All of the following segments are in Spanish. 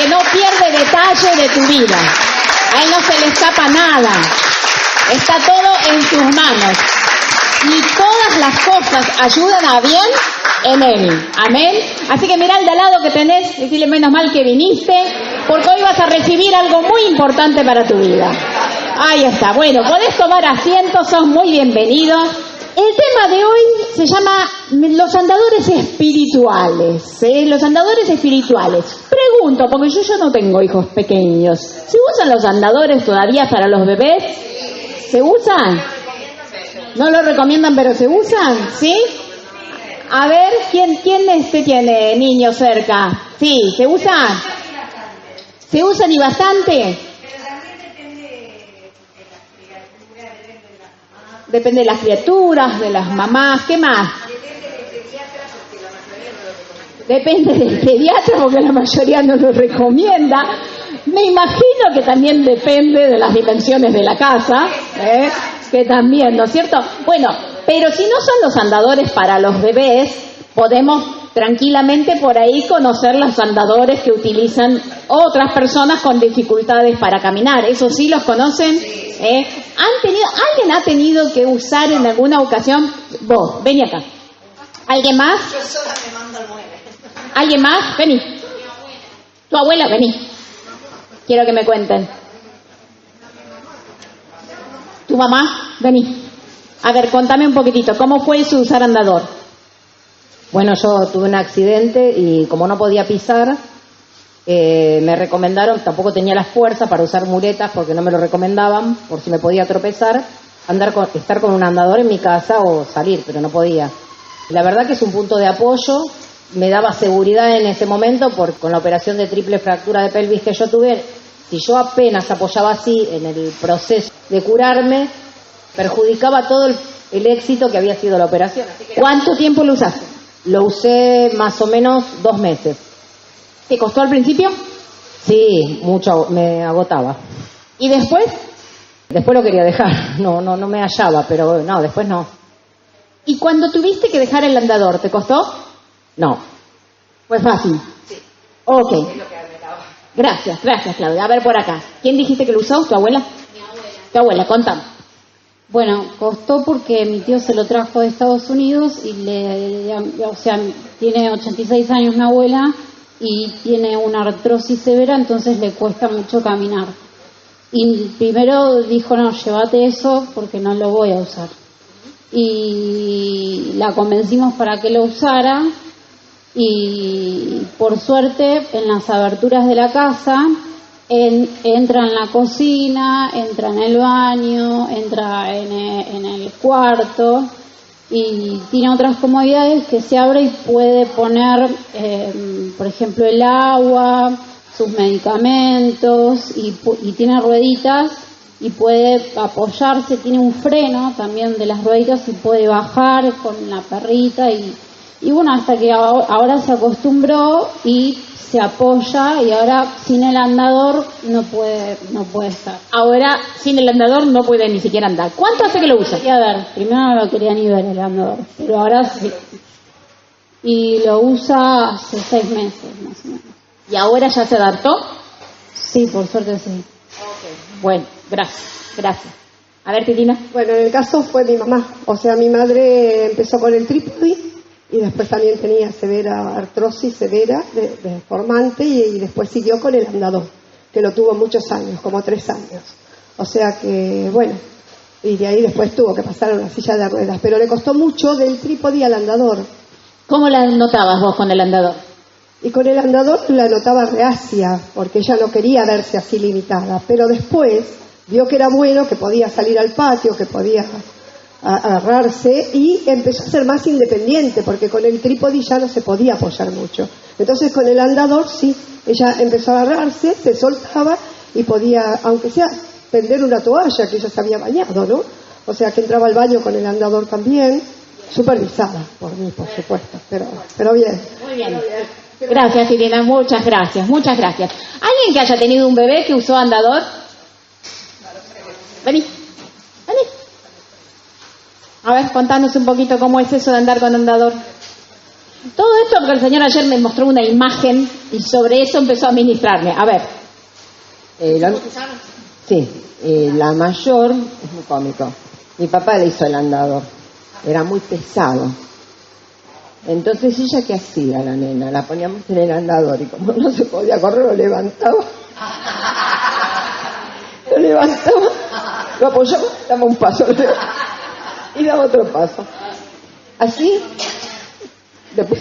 que no pierde detalle de tu vida. A él no se le escapa nada. Está todo en tus manos. Y todas las cosas ayudan a bien en él. Amén. Así que mira al de al lado que tenés, decirle menos mal que viniste, porque hoy vas a recibir algo muy importante para tu vida. Ahí está. Bueno, podés tomar asiento, sos muy bienvenidos. El tema de hoy se llama los andadores espirituales. ¿Sí? Los andadores espirituales. Pregunto, porque yo no tengo hijos pequeños. ¿Se usan los andadores todavía para los bebés? ¿Se usan? No lo recomiendan, pero se usan, ¿sí? A ver, ¿quién tiene niños cerca? Sí, ¿se usan? ¿Se usan y bastante? Depende de las criaturas, de las mamás, ¿qué más? Depende del pediatra, porque la mayoría no lo recomienda. Me imagino que también depende de las dimensiones de la casa, que también, ¿no es cierto? Bueno, pero si no son los andadores para los bebés, podemos tranquilamente por ahí conocer los andadores que utilizan otras personas con dificultades para caminar. ¿Eso sí los conocen? ¿Alguien ha tenido que usar en alguna ocasión? Vos, vení acá. ¿Alguien más? Yo sola me mando al mueble. ¿Alguien más? Vení. Tu abuela, vení. Quiero que me cuenten. ¿Tu mamá? Vení. A ver, contame un poquitito. ¿Cómo fue su usar andador? Bueno, yo tuve un accidente y como no podía pisar, me recomendaron, tampoco tenía la fuerza para usar muletas porque no me lo recomendaban, por si me podía tropezar, estar con un andador en mi casa o salir, pero no podía. La verdad que es un punto de apoyo, me daba seguridad en ese momento porque con la operación de triple fractura de pelvis que yo tuve, si yo apenas apoyaba así en el proceso de curarme, perjudicaba todo el éxito que había sido la operación. Así que ¿cuánto tiempo lo usaste? Lo usé más o menos 2 meses. ¿Te costó al principio? Sí, mucho, me agotaba. ¿Y después? Después lo quería dejar, no me hallaba, pero no, después no. ¿Y cuando tuviste que dejar el andador, te costó? No. Fue fácil. Sí. Ok. Es lo que anhelaba. Gracias, Claudia. A ver por acá. ¿Quién dijiste que lo usó? ¿Tu abuela? Mi abuela. Tu abuela, contame. Bueno, costó porque mi tío se lo trajo de Estados Unidos y tiene 86 años mi abuela y tiene una artrosis severa, entonces le cuesta mucho caminar. Y primero dijo, no, llévate eso porque no lo voy a usar. Y la convencimos para que lo usara y por suerte en las aberturas de la casa entra en la cocina, entra en el baño, entra en el cuarto y tiene otras comodidades que se abre y puede poner, por ejemplo, el agua, sus medicamentos y tiene rueditas y puede apoyarse, tiene un freno también de las rueditas y puede bajar con la perrita y bueno, hasta que ahora se acostumbró y se apoya y ahora sin el andador no puede estar. Ahora sin el andador no puede ni siquiera andar. ¿Cuánto hace que lo usa? Y a ver, primero no lo quería ni ver el andador, pero ahora sí. Y lo usa hace 6 meses más o menos. ¿Y ahora ya se adaptó? Sí, por suerte sí. Okay. Bueno, gracias. A ver, Titina. Bueno, en el caso fue mi mamá. O sea, mi madre empezó con el trípode y después también tenía severa artrosis severa, deformante, y después siguió con el andador, que lo tuvo muchos años, como 3 años. O sea que, bueno, y de ahí después tuvo que pasar a una silla de ruedas, pero le costó mucho del trípode al andador. ¿Cómo la notabas vos con el andador? Y con el andador la notaba reacia, porque ella no quería verse así limitada, pero después vio que era bueno, que podía salir al patio, que podía agarrarse y empezó a ser más independiente porque con el trípode ya no se podía apoyar mucho. Entonces con el andador sí, ella empezó a agarrarse, se soltaba y podía, aunque sea tender una toalla que ella se había bañado, ¿no? O sea que entraba al baño con el andador también, supervisada por mí, por supuesto, pero bien. Muy bien. Gracias, Irina, muchas gracias. ¿Alguien que haya tenido un bebé que usó andador? Vení. A ver, contanos un poquito cómo es eso de andar con andador. Todo esto porque el Señor ayer me mostró una imagen y sobre eso empezó a ministrarme. A ver. Sí, la mayor es muy cómico. Mi papá le hizo el andador. Era muy pesado. Entonces, ¿ella qué hacía, la nena? La poníamos en el andador y como no se podía correr, lo levantaba. Lo levantaba, lo apoyaba, daba un paso y daba otro paso. Así, después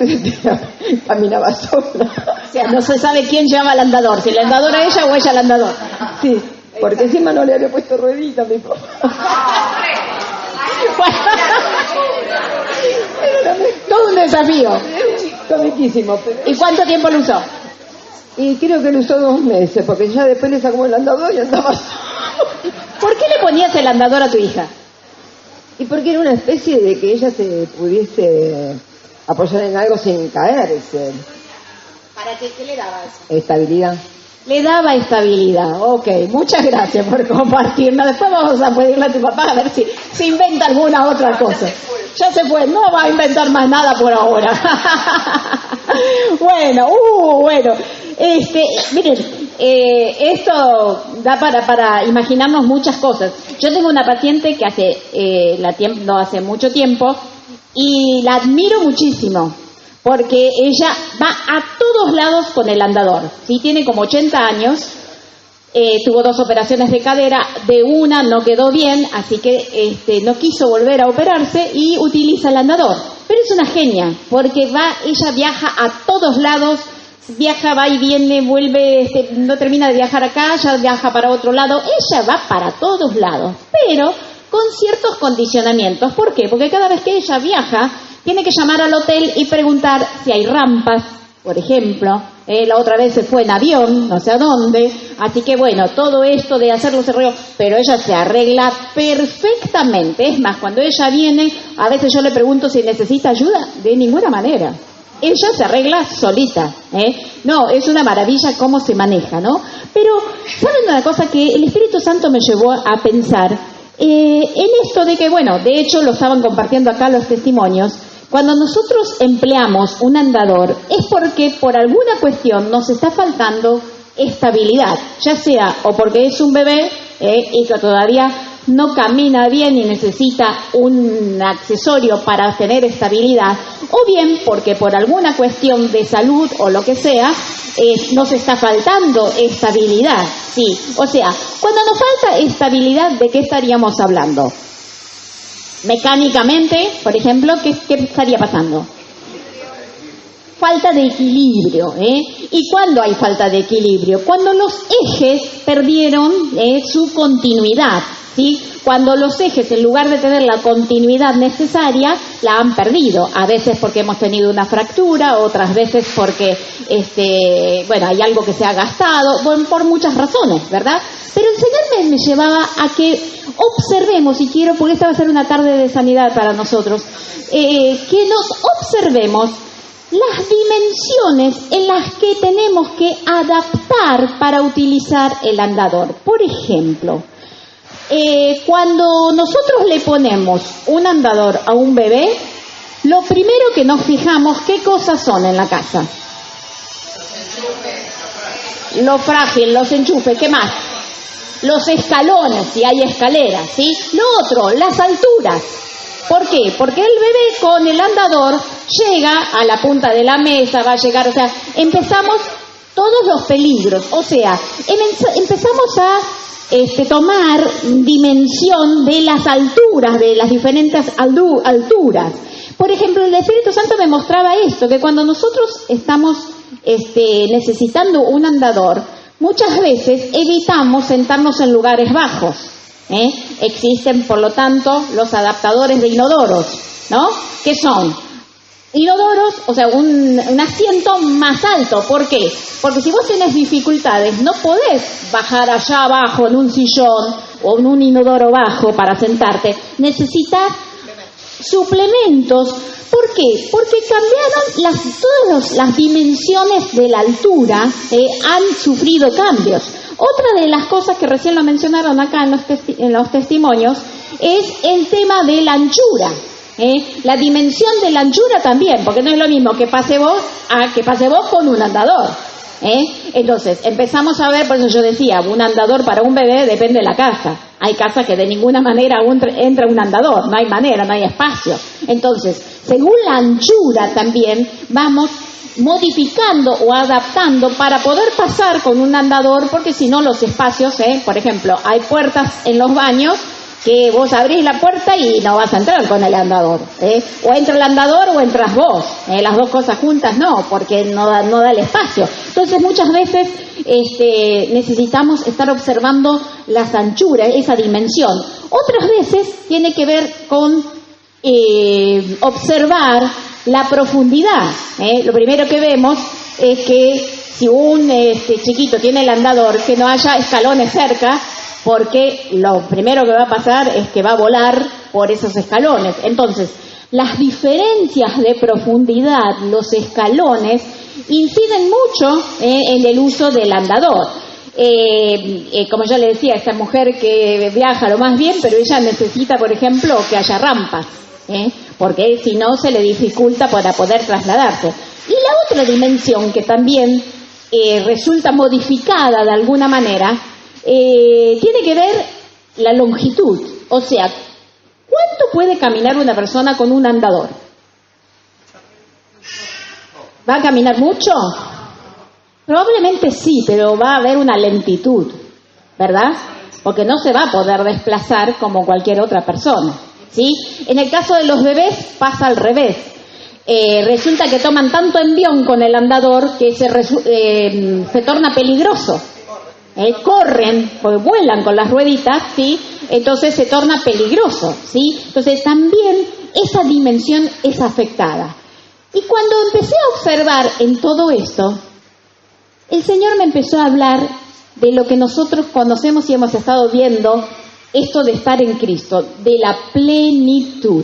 caminaba sola. O sea, no se sabe quién llevaba el andador, si el andador a ella o ella al andador. Sí, porque encima no le había puesto ruedita a mi papá. Todo un desafío. Comiquísimo. ¿Y cuánto tiempo lo usó? Y creo que lo usó 2 meses, porque ya después le sacó el andador y andaba sola. ¿Por qué le ponías el andador a tu hija? Y porque era una especie de que ella se pudiese apoyar en algo sin caerse. ¿Para qué le daba eso? Estabilidad. Le daba estabilidad. Ok, muchas gracias por compartirnos. Después vamos a pedirle a tu papá a ver si inventa alguna otra cosa. Ya se fue, no va a inventar más nada por ahora. Bueno. Miren, esto da para imaginarnos muchas cosas. Yo tengo una paciente que hace mucho tiempo y la admiro muchísimo porque ella va a todos lados con el andador. ¿Sí? Tiene como 80 años, tuvo 2 operaciones de cadera, de una no quedó bien, así que no quiso volver a operarse y utiliza el andador. Pero es una genia porque ella viaja a todos lados. Viaja, va y viene, vuelve, no termina de viajar acá, ya viaja para otro lado. Ella va para todos lados, pero con ciertos condicionamientos. ¿Por qué? Porque cada vez que ella viaja, tiene que llamar al hotel y preguntar si hay rampas, por ejemplo. La otra vez se fue en avión, no sé a dónde. Así que bueno, todo esto de hacer los arreglos, pero ella se arregla perfectamente. Es más, cuando ella viene, a veces yo le pregunto si necesita ayuda. De ninguna manera. Ella se arregla solita, No, es una maravilla cómo se maneja, ¿no? Pero, ¿saben una cosa que el Espíritu Santo me llevó a pensar? En esto de que, bueno, de hecho lo estaban compartiendo acá los testimonios, cuando nosotros empleamos un andador es porque por alguna cuestión nos está faltando estabilidad, ya sea o porque es un bebé y que todavía no camina bien y necesita un accesorio para tener estabilidad, o bien porque por alguna cuestión de salud o lo que sea, nos está faltando estabilidad, sí. O sea, cuando nos falta estabilidad, ¿de qué estaríamos hablando? Mecánicamente, por ejemplo, ¿qué estaría pasando? Falta de equilibrio, ¿Y cuándo hay falta de equilibrio? Cuando los ejes perdieron su continuidad, ¿sí? Cuando los ejes, en lugar de tener la continuidad necesaria, la han perdido. A veces porque hemos tenido una fractura, otras veces porque, hay algo que se ha gastado, por muchas razones, ¿verdad? Pero el Señor me llevaba a que observemos, y quiero, porque esta va a ser una tarde de sanidad para nosotros, que nos observemos las dimensiones en las que tenemos que adaptar para utilizar el andador. Por ejemplo, cuando nosotros le ponemos un andador a un bebé, lo primero que nos fijamos, ¿qué cosas son en la casa? Lo frágil, los enchufes, ¿qué más? Los escalones, si hay escaleras, ¿sí? Lo otro, las alturas. ¿Por qué? Porque el bebé con el andador llega a la punta de la mesa, va a llegar, o sea, empezamos todos los peligros, o sea, empezamos a tomar dimensión de las alturas, de las diferentes alturas. Por ejemplo, el Espíritu Santo me mostraba esto, que cuando nosotros estamos necesitando un andador, muchas veces evitamos sentarnos en lugares bajos. Existen, por lo tanto, los adaptadores de inodoros, ¿no? ¿Qué son? Inodoros, o sea, un asiento más alto. ¿Por qué? Porque si vos tenés dificultades, no podés bajar allá abajo en un sillón o en un inodoro bajo para sentarte. Necesitas suplementos. ¿Por qué? Porque cambiaron todas las dimensiones de la altura, han sufrido cambios. Otra de las cosas que recién lo mencionaron acá en los testimonios es el tema de la anchura. La dimensión de la anchura también, porque no es lo mismo que pase vos a que pase vos con un andador. Entonces, empezamos a ver, por eso yo decía, un andador para un bebé depende de la casa. Hay casas que de ninguna manera entra un andador, no hay manera, no hay espacio. Entonces, según la anchura también vamos modificando o adaptando para poder pasar con un andador, porque si no los espacios, por ejemplo, hay puertas en los baños que vos abrís la puerta y no vas a entrar con el andador, o entra el andador o entras vos, las dos cosas juntas no, porque no da el espacio. Entonces muchas veces necesitamos estar observando las anchuras, esa dimensión. Otras veces tiene que ver con observar la profundidad. Lo primero que vemos es que si un chiquito tiene el andador, que no haya escalones cerca, porque lo primero que va a pasar es que va a volar por esos escalones. Entonces, las diferencias de profundidad, los escalones, inciden mucho en el uso del andador. Como ya le decía, esta mujer que viaja lo más bien, pero ella necesita, por ejemplo, que haya rampas, porque si no se le dificulta para poder trasladarse. Y la otra dimensión que también resulta modificada de alguna manera, tiene que ver la longitud, o sea, ¿cuánto puede caminar una persona con un andador? ¿Va a caminar mucho? Probablemente sí, pero va a haber una lentitud, ¿verdad? Porque no se va a poder desplazar como cualquier otra persona, ¿sí? En el caso de los bebés pasa al revés. Resulta que toman tanto envión con el andador que se torna peligroso. Corren, pues vuelan con las rueditas, ¿sí? Entonces se torna peligroso, ¿sí? Entonces también esa dimensión es afectada. Y cuando empecé a observar en todo esto, el Señor me empezó a hablar de lo que nosotros conocemos y hemos estado viendo, esto de estar en Cristo, de la plenitud.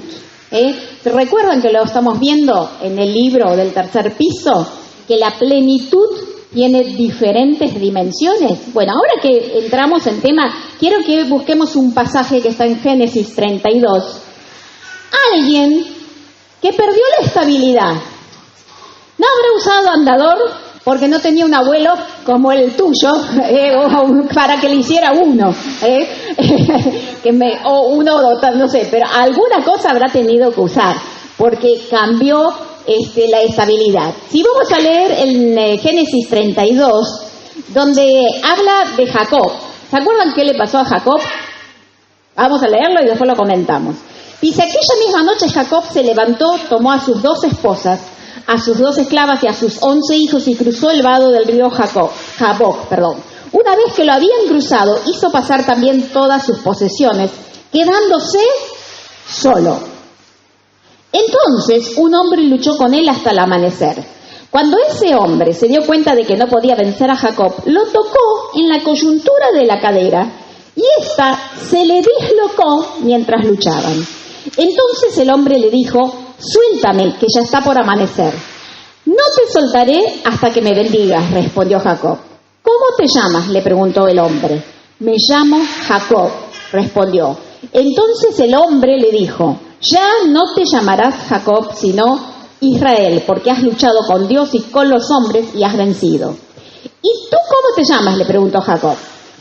¿Recuerdan que lo estamos viendo en el libro del tercer piso? Que la plenitud tiene diferentes dimensiones. Bueno, ahora que entramos en tema, quiero que busquemos un pasaje que está en Génesis 32. Alguien que perdió la estabilidad. ¿No habrá usado andador porque no tenía un abuelo como el tuyo para que le hiciera uno? O uno, no sé, pero alguna cosa habrá tenido que usar porque cambió la estabilidad. Si vamos a leer en Génesis 32, donde habla de Jacob. ¿Se acuerdan qué le pasó a Jacob? Vamos a leerlo y después lo comentamos. Dice, aquella misma noche Jacob se levantó, tomó a sus 2 esposas, a sus 2 esclavas y a sus 11 hijos y cruzó el vado del río Jaboc. Una vez que lo habían cruzado, hizo pasar también todas sus posesiones, quedándose solo. Entonces un hombre luchó con él hasta el amanecer. Cuando ese hombre se dio cuenta de que no podía vencer a Jacob, lo tocó en la coyuntura de la cadera y ésta se le dislocó mientras luchaban. Entonces el hombre le dijo, suéltame, que ya está por amanecer. No te soltaré hasta que me bendigas, respondió Jacob. ¿Cómo te llamas?, le preguntó el hombre. Me llamo Jacob, respondió. Entonces el hombre le dijo, ya no te llamarás Jacob, sino Israel, porque has luchado con Dios y con los hombres y has vencido. ¿Y tú cómo te llamas?, le preguntó Jacob.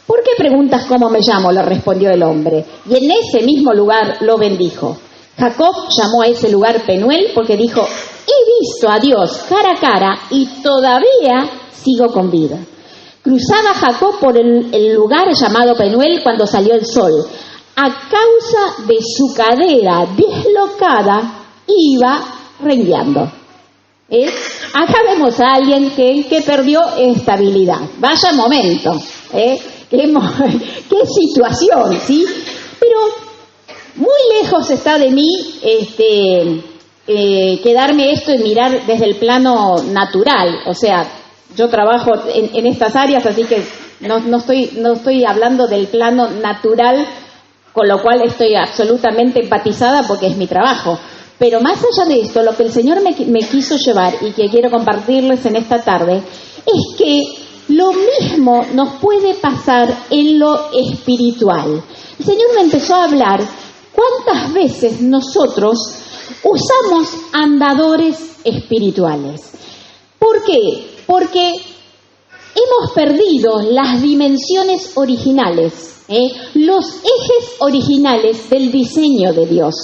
¿Por qué preguntas cómo me llamo?, le respondió el hombre. Y en ese mismo lugar lo bendijo. Jacob llamó a ese lugar Penuel porque dijo, he visto a Dios cara a cara y todavía sigo con vida. Cruzaba Jacob por el lugar llamado Penuel cuando salió el sol. A causa de su cadera dislocada, iba rengueando. Acá vemos a alguien que perdió estabilidad. Vaya momento, qué situación, ¿sí? Pero muy lejos está de mí quedarme esto y mirar desde el plano natural. O sea, yo trabajo en estas áreas, así que no estoy hablando del plano natural, con lo cual estoy absolutamente empatizada porque es mi trabajo. Pero más allá de esto, lo que el Señor me quiso llevar y que quiero compartirles en esta tarde, es que lo mismo nos puede pasar en lo espiritual. El Señor me empezó a hablar cuántas veces nosotros usamos andadores espirituales. ¿Por qué? Porque hemos perdido las dimensiones originales, los ejes originales del diseño de Dios.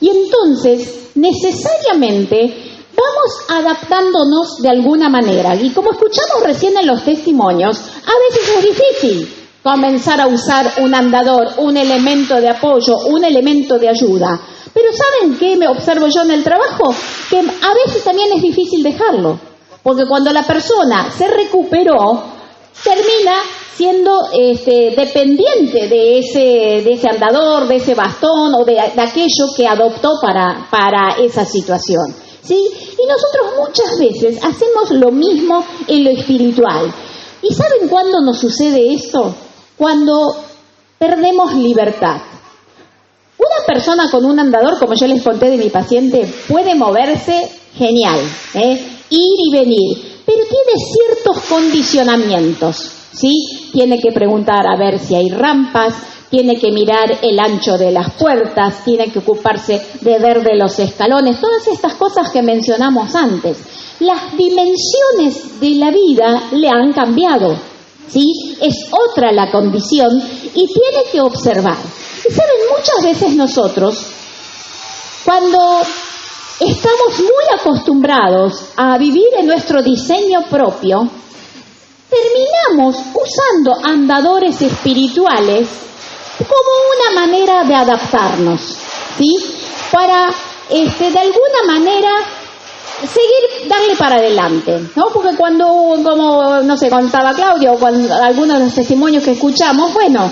Y entonces, necesariamente, vamos adaptándonos de alguna manera. Y como escuchamos recién en los testimonios, a veces es difícil comenzar a usar un andador, un elemento de apoyo, un elemento de ayuda. Pero ¿saben qué me observo yo en el trabajo? Que a veces también es difícil dejarlo. Porque cuando la persona se recuperó, termina siendo dependiente de ese andador, de ese bastón o de aquello que adoptó para esa situación. ¿Sí? Y nosotros muchas veces hacemos lo mismo en lo espiritual. ¿Y saben cuándo nos sucede esto? Cuando perdemos libertad. Una persona con un andador, como yo les conté de mi paciente, puede moverse genial, ir y venir, pero tiene ciertos condicionamientos, ¿sí? Tiene que preguntar a ver si hay rampas, tiene que mirar el ancho de las puertas, tiene que ocuparse de ver de los escalones, todas estas cosas que mencionamos antes. Las dimensiones de la vida le han cambiado, ¿sí? Es otra la condición y tiene que observar. Y saben, muchas veces nosotros, cuando estamos muy acostumbrados a vivir en nuestro diseño propio, terminamos usando andadores espirituales como una manera de adaptarnos, ¿sí? Para, de alguna manera, darle para adelante, ¿no? Porque cuando, como, no sé, contaba Claudia, o con algunos de los testimonios que escuchamos, bueno,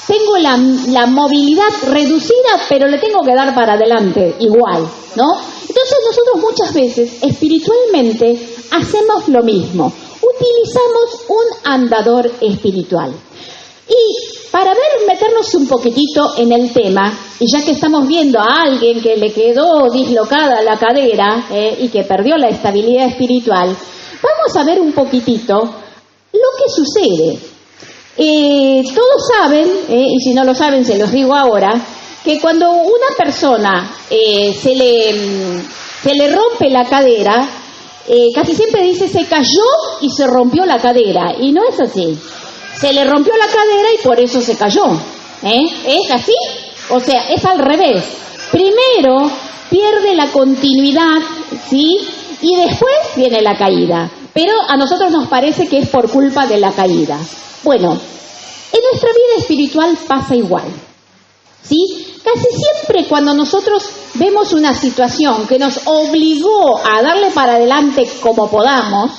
tengo la movilidad reducida, pero le tengo que dar para adelante igual, ¿no? Entonces nosotros muchas veces, espiritualmente, hacemos lo mismo. Utilizamos un andador espiritual. Y para meternos un poquitito en el tema, y ya que estamos viendo a alguien que le quedó dislocada la cadera y que perdió la estabilidad espiritual, vamos a ver un poquitito lo que sucede. Todos saben, y si no lo saben se los digo ahora, que cuando una persona se le rompe la cadera, casi siempre dice se cayó y se rompió la cadera, y no es así. Se le rompió la cadera y por eso se cayó. ¿Es así? O sea, es al revés. Primero pierde la continuidad, ¿sí? Y después viene la caída. Pero a nosotros nos parece que es por culpa de la caída. Bueno, en nuestra vida espiritual pasa igual, ¿sí? Casi siempre cuando nosotros vemos una situación que nos obligó a darle para adelante como podamos,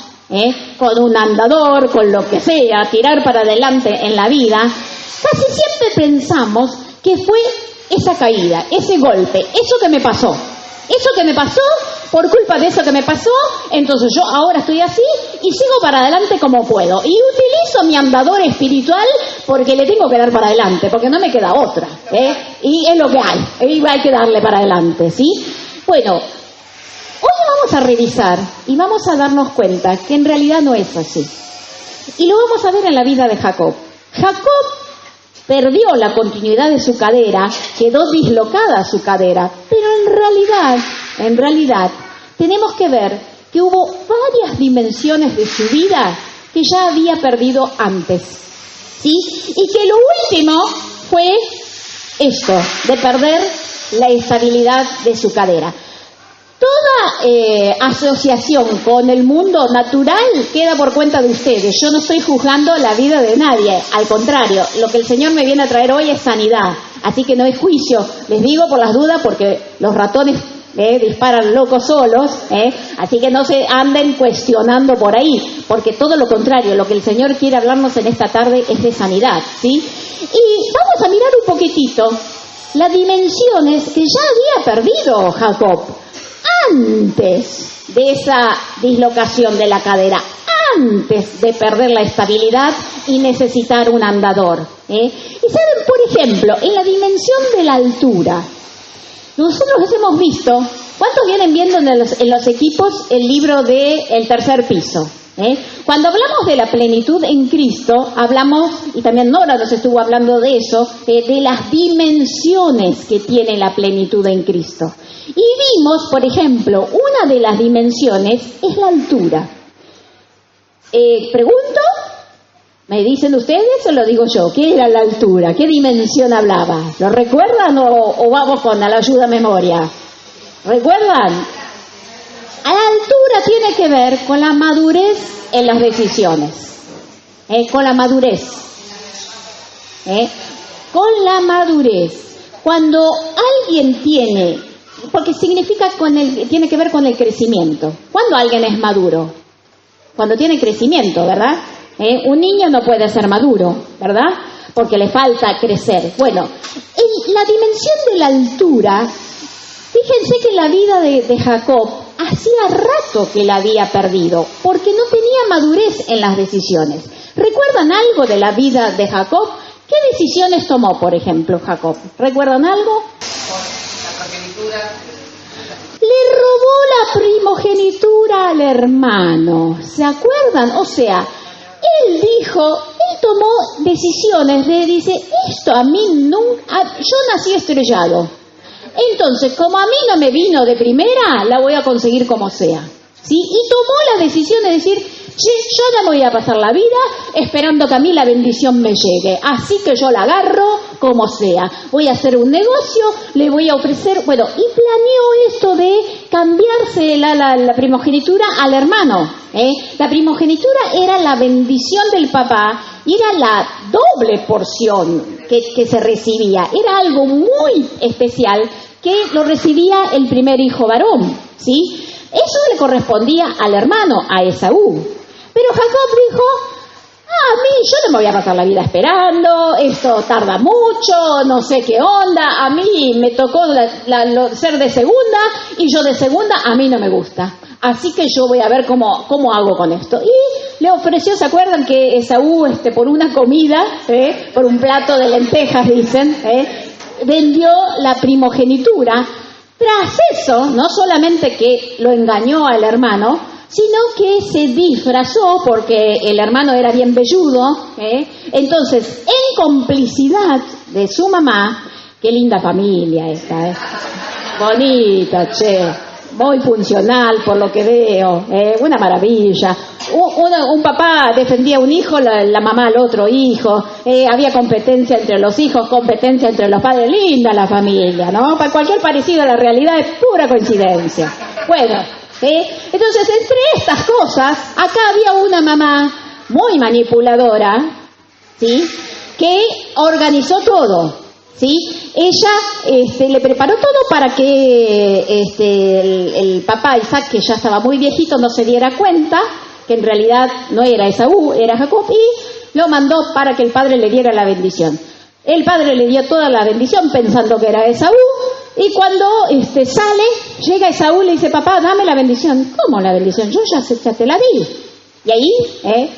con un andador, con lo que sea, tirar para adelante en la vida, casi siempre pensamos que fue esa caída, ese golpe, eso que me pasó, por culpa de eso que me pasó, entonces yo ahora estoy así y sigo para adelante como puedo. Y utilizo mi andador espiritual porque le tengo que dar para adelante, porque no me queda otra, y es lo que hay que darle para adelante, ¿sí? Bueno, hoy vamos a revisar y vamos a darnos cuenta que en realidad no es así. Y lo vamos a ver en la vida de Jacob. Jacob perdió la continuidad de su cadera, quedó dislocada su cadera, pero en realidad tenemos que ver que hubo varias dimensiones de su vida que ya había perdido antes, ¿sí? Y que lo último fue esto, de perder la estabilidad de su cadera. Toda asociación con el mundo natural queda por cuenta de ustedes. Yo no estoy juzgando la vida de nadie, al contrario, lo que el Señor me viene a traer hoy es sanidad, así que no es juicio, les digo por las dudas porque los ratones disparan locos solos, así que no se anden cuestionando por ahí, porque todo lo contrario, lo que el Señor quiere hablarnos en esta tarde es de sanidad, ¿sí? Y vamos a mirar un poquitito las dimensiones que ya había perdido Jacob antes de esa dislocación de la cadera, antes de perder la estabilidad y necesitar un andador. Y saben, por ejemplo, en la dimensión de la altura, nosotros hemos visto, ¿cuántos vienen viendo en los equipos el libro de El Tercer Piso? Cuando hablamos de la plenitud en Cristo, hablamos, y también Nora nos estuvo hablando de eso, de las dimensiones que tiene la plenitud en Cristo. Y vimos, por ejemplo, una de las dimensiones es la altura. Pregunto, ¿me dicen ustedes o lo digo yo? ¿Qué era la altura? ¿Qué dimensión hablaba? ¿Lo recuerdan o vamos con la ayuda a memoria? ¿Recuerdan? A la altura tiene que ver con la madurez en las decisiones. Con la madurez. Con la madurez. Cuando alguien tiene, porque significa tiene que ver con el crecimiento. ¿Cuándo alguien es maduro? Cuando tiene crecimiento, ¿verdad? Un niño no puede ser maduro, ¿verdad? Porque le falta crecer. Bueno, en la dimensión de la altura, fíjense que la vida de Jacob hacía rato que la había perdido, porque no tenía madurez en las decisiones. ¿Recuerdan algo de la vida de Jacob? ¿Qué decisiones tomó, por ejemplo, Jacob? ¿Recuerdan algo? La progenitura. Le robó la primogenitura al hermano. ¿Se acuerdan? O sea, él tomó decisiones dice, esto a mí nunca, yo nací estrellado. Entonces, como a mí no me vino de primera, la voy a conseguir como sea. ¿Sí? Y tomó la decisión de decir, yo no voy a pasar la vida esperando que a mí la bendición me llegue. Así que yo la agarro como sea. Voy a hacer un negocio, le voy a ofrecer, y planeó esto de cambiarse la primogenitura al hermano. La primogenitura era la bendición del papá, era la doble porción que se recibía. Era algo muy especial que lo recibía el primer hijo varón, ¿sí? Eso le correspondía al hermano, a Esaú. Pero Jacob dijo, a mí yo no me voy a pasar la vida esperando, esto tarda mucho, no sé qué onda, a mí me tocó ser de segunda y yo de segunda a mí no me gusta. Así que yo voy a ver cómo hago con esto. Y le ofreció, ¿se acuerdan que Esaú por una comida, por un plato de lentejas, dicen, vendió la primogenitura? Tras eso, no solamente que lo engañó al hermano, sino que se disfrazó porque el hermano era bien velludo. Entonces, en complicidad de su mamá, qué linda familia esta, bonita, muy funcional por lo que veo, una maravilla. Un papá defendía a un hijo, la mamá al otro hijo, había competencia entre los hijos, competencia entre los padres, linda la familia, ¿no? Para cualquier parecido a la realidad es pura coincidencia. Bueno, entonces entre estas cosas, acá había una mamá muy manipuladora, ¿sí? Que organizó todo. ¿Sí? Ella le preparó todo para que el papá Isaac, que ya estaba muy viejito, no se diera cuenta que en realidad no era Esaú, era Jacob, y lo mandó para que el padre le diera la bendición. El padre le dio toda la bendición pensando que era Esaú, y cuando sale, llega Esaú y le dice, papá, dame la bendición. ¿Cómo la bendición? Yo ya te la di. Y ahí,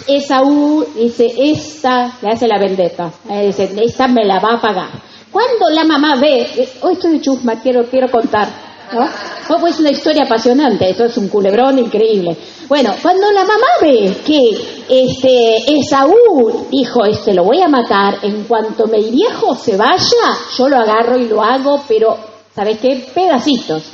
Esaú dice, esta, le hace la vendetta, dice, esta me la va a pagar. Cuando la mamá ve, hoy estoy de chusma, quiero contar, ¿no? Pues es una historia apasionante, esto es un culebrón increíble. Bueno, cuando la mamá ve que Esaú dijo, lo voy a matar, en cuanto mi viejo se vaya, yo lo agarro y lo hago, pero, ¿sabes qué? Pedacitos,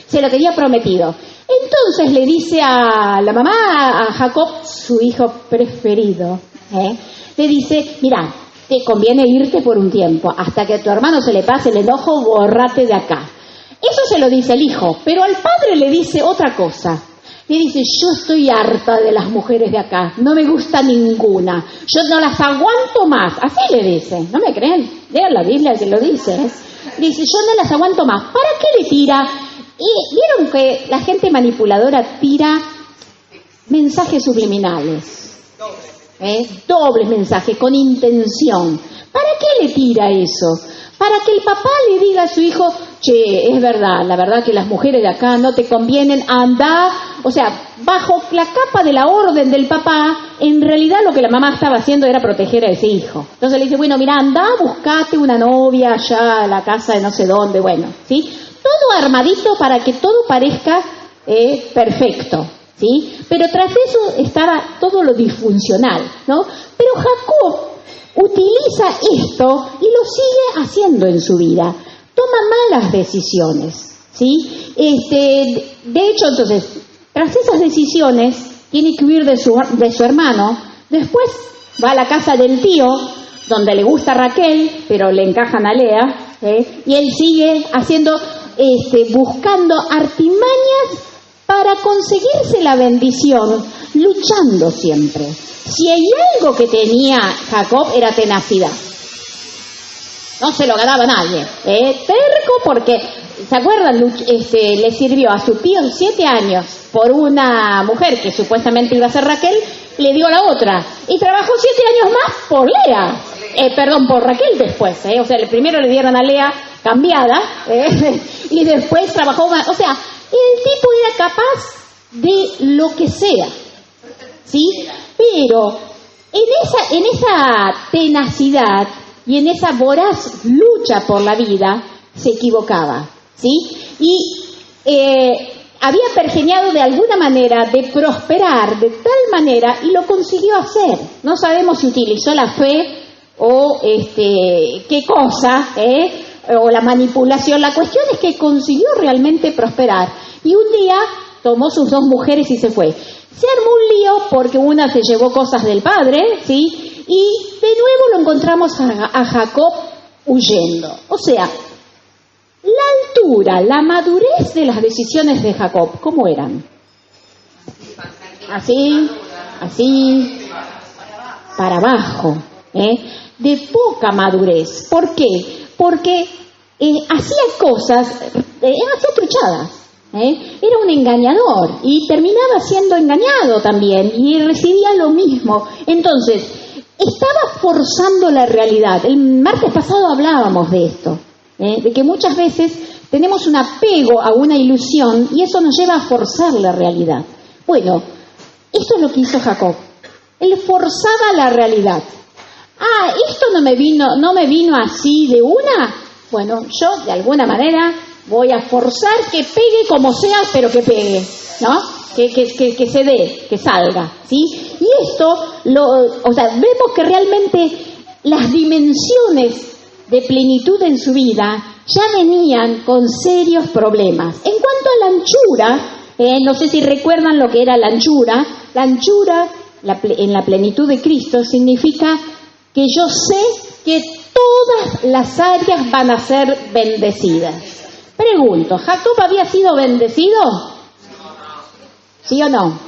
se lo tenía prometido. Entonces le dice a la mamá, a Jacob, su hijo preferido, le dice, mira, te conviene irte por un tiempo, hasta que a tu hermano se le pase el enojo, bórrate de acá. Eso se lo dice el hijo, pero al padre le dice otra cosa. Le dice, yo estoy harta de las mujeres de acá, no me gusta ninguna, yo no las aguanto más. Así le dice, ¿no me creen? Lean la Biblia que lo dice. Dice, yo no las aguanto más. ¿Para qué le tira? Y vieron que la gente manipuladora tira mensajes subliminales, dobles mensajes con intención. ¿Para qué le tira eso? Para que el papá le diga a su hijo, es verdad, la verdad que las mujeres de acá no te convienen, anda. O sea, bajo la capa de la orden del papá, en realidad lo que la mamá estaba haciendo era proteger a ese hijo. Entonces le dice, bueno, mira, anda, buscate una novia allá a la casa de no sé dónde, bueno, ¿sí? Todo armadito para que todo parezca perfecto, ¿sí? Pero tras eso estaba todo lo disfuncional, ¿no? Pero Jacob utiliza esto y lo sigue haciendo en su vida. Toma malas decisiones. ¿sí? De hecho, entonces, tras esas decisiones, tiene que huir de su hermano. Después va a la casa del tío, donde le gusta Raquel, pero le encajan a Lea, y él sigue haciendo, buscando artimañas para conseguirse la bendición, luchando siempre. Si hay algo que tenía Jacob era tenacidad. No se lo ganaba nadie. Terco porque, ¿se acuerdan? Le sirvió a su tío 7 años por una mujer que supuestamente iba a ser Raquel, le dio a la otra. Y trabajó 7 años más por Lea. Por Raquel después. O sea, primero le dieron a Lea cambiada, y después trabajó más. O sea, el tipo era capaz de lo que sea, ¿sí? Pero en esa tenacidad y en esa voraz lucha por la vida, se equivocaba, ¿sí? Y había pergeñado de alguna manera de prosperar de tal manera y lo consiguió hacer. No sabemos si utilizó la fe o qué cosa, o la manipulación. La cuestión es que consiguió realmente prosperar. Y un día tomó sus 2 mujeres y se fue. Se armó un lío porque una se llevó cosas del padre, ¿sí? Y de nuevo lo encontramos a Jacob huyendo. O sea, la altura, la madurez de las decisiones de Jacob, ¿cómo eran? Así, para abajo, de poca madurez. ¿Por qué? Porque hacía cosas, hacía truchadas. Era un engañador y terminaba siendo engañado también y recibía lo mismo. Entonces, estaba forzando la realidad. El martes pasado hablábamos de esto, de que muchas veces tenemos un apego a una ilusión y eso nos lleva a forzar la realidad. Bueno, esto es lo que hizo Jacob. Él forzaba la realidad. Esto no me vino así de una. Bueno, yo de alguna manera voy a forzar que pegue como sea, pero que pegue, ¿no? Que se dé, que salga, ¿sí? Y esto, vemos que realmente las dimensiones de plenitud en su vida ya venían con serios problemas. En cuanto a la anchura, no sé si recuerdan lo que era la anchura. La anchura, en la plenitud de Cristo, significa que yo sé que todas las áreas van a ser bendecidas. Pregunto, ¿Jacob había sido bendecido? ¿Sí o no?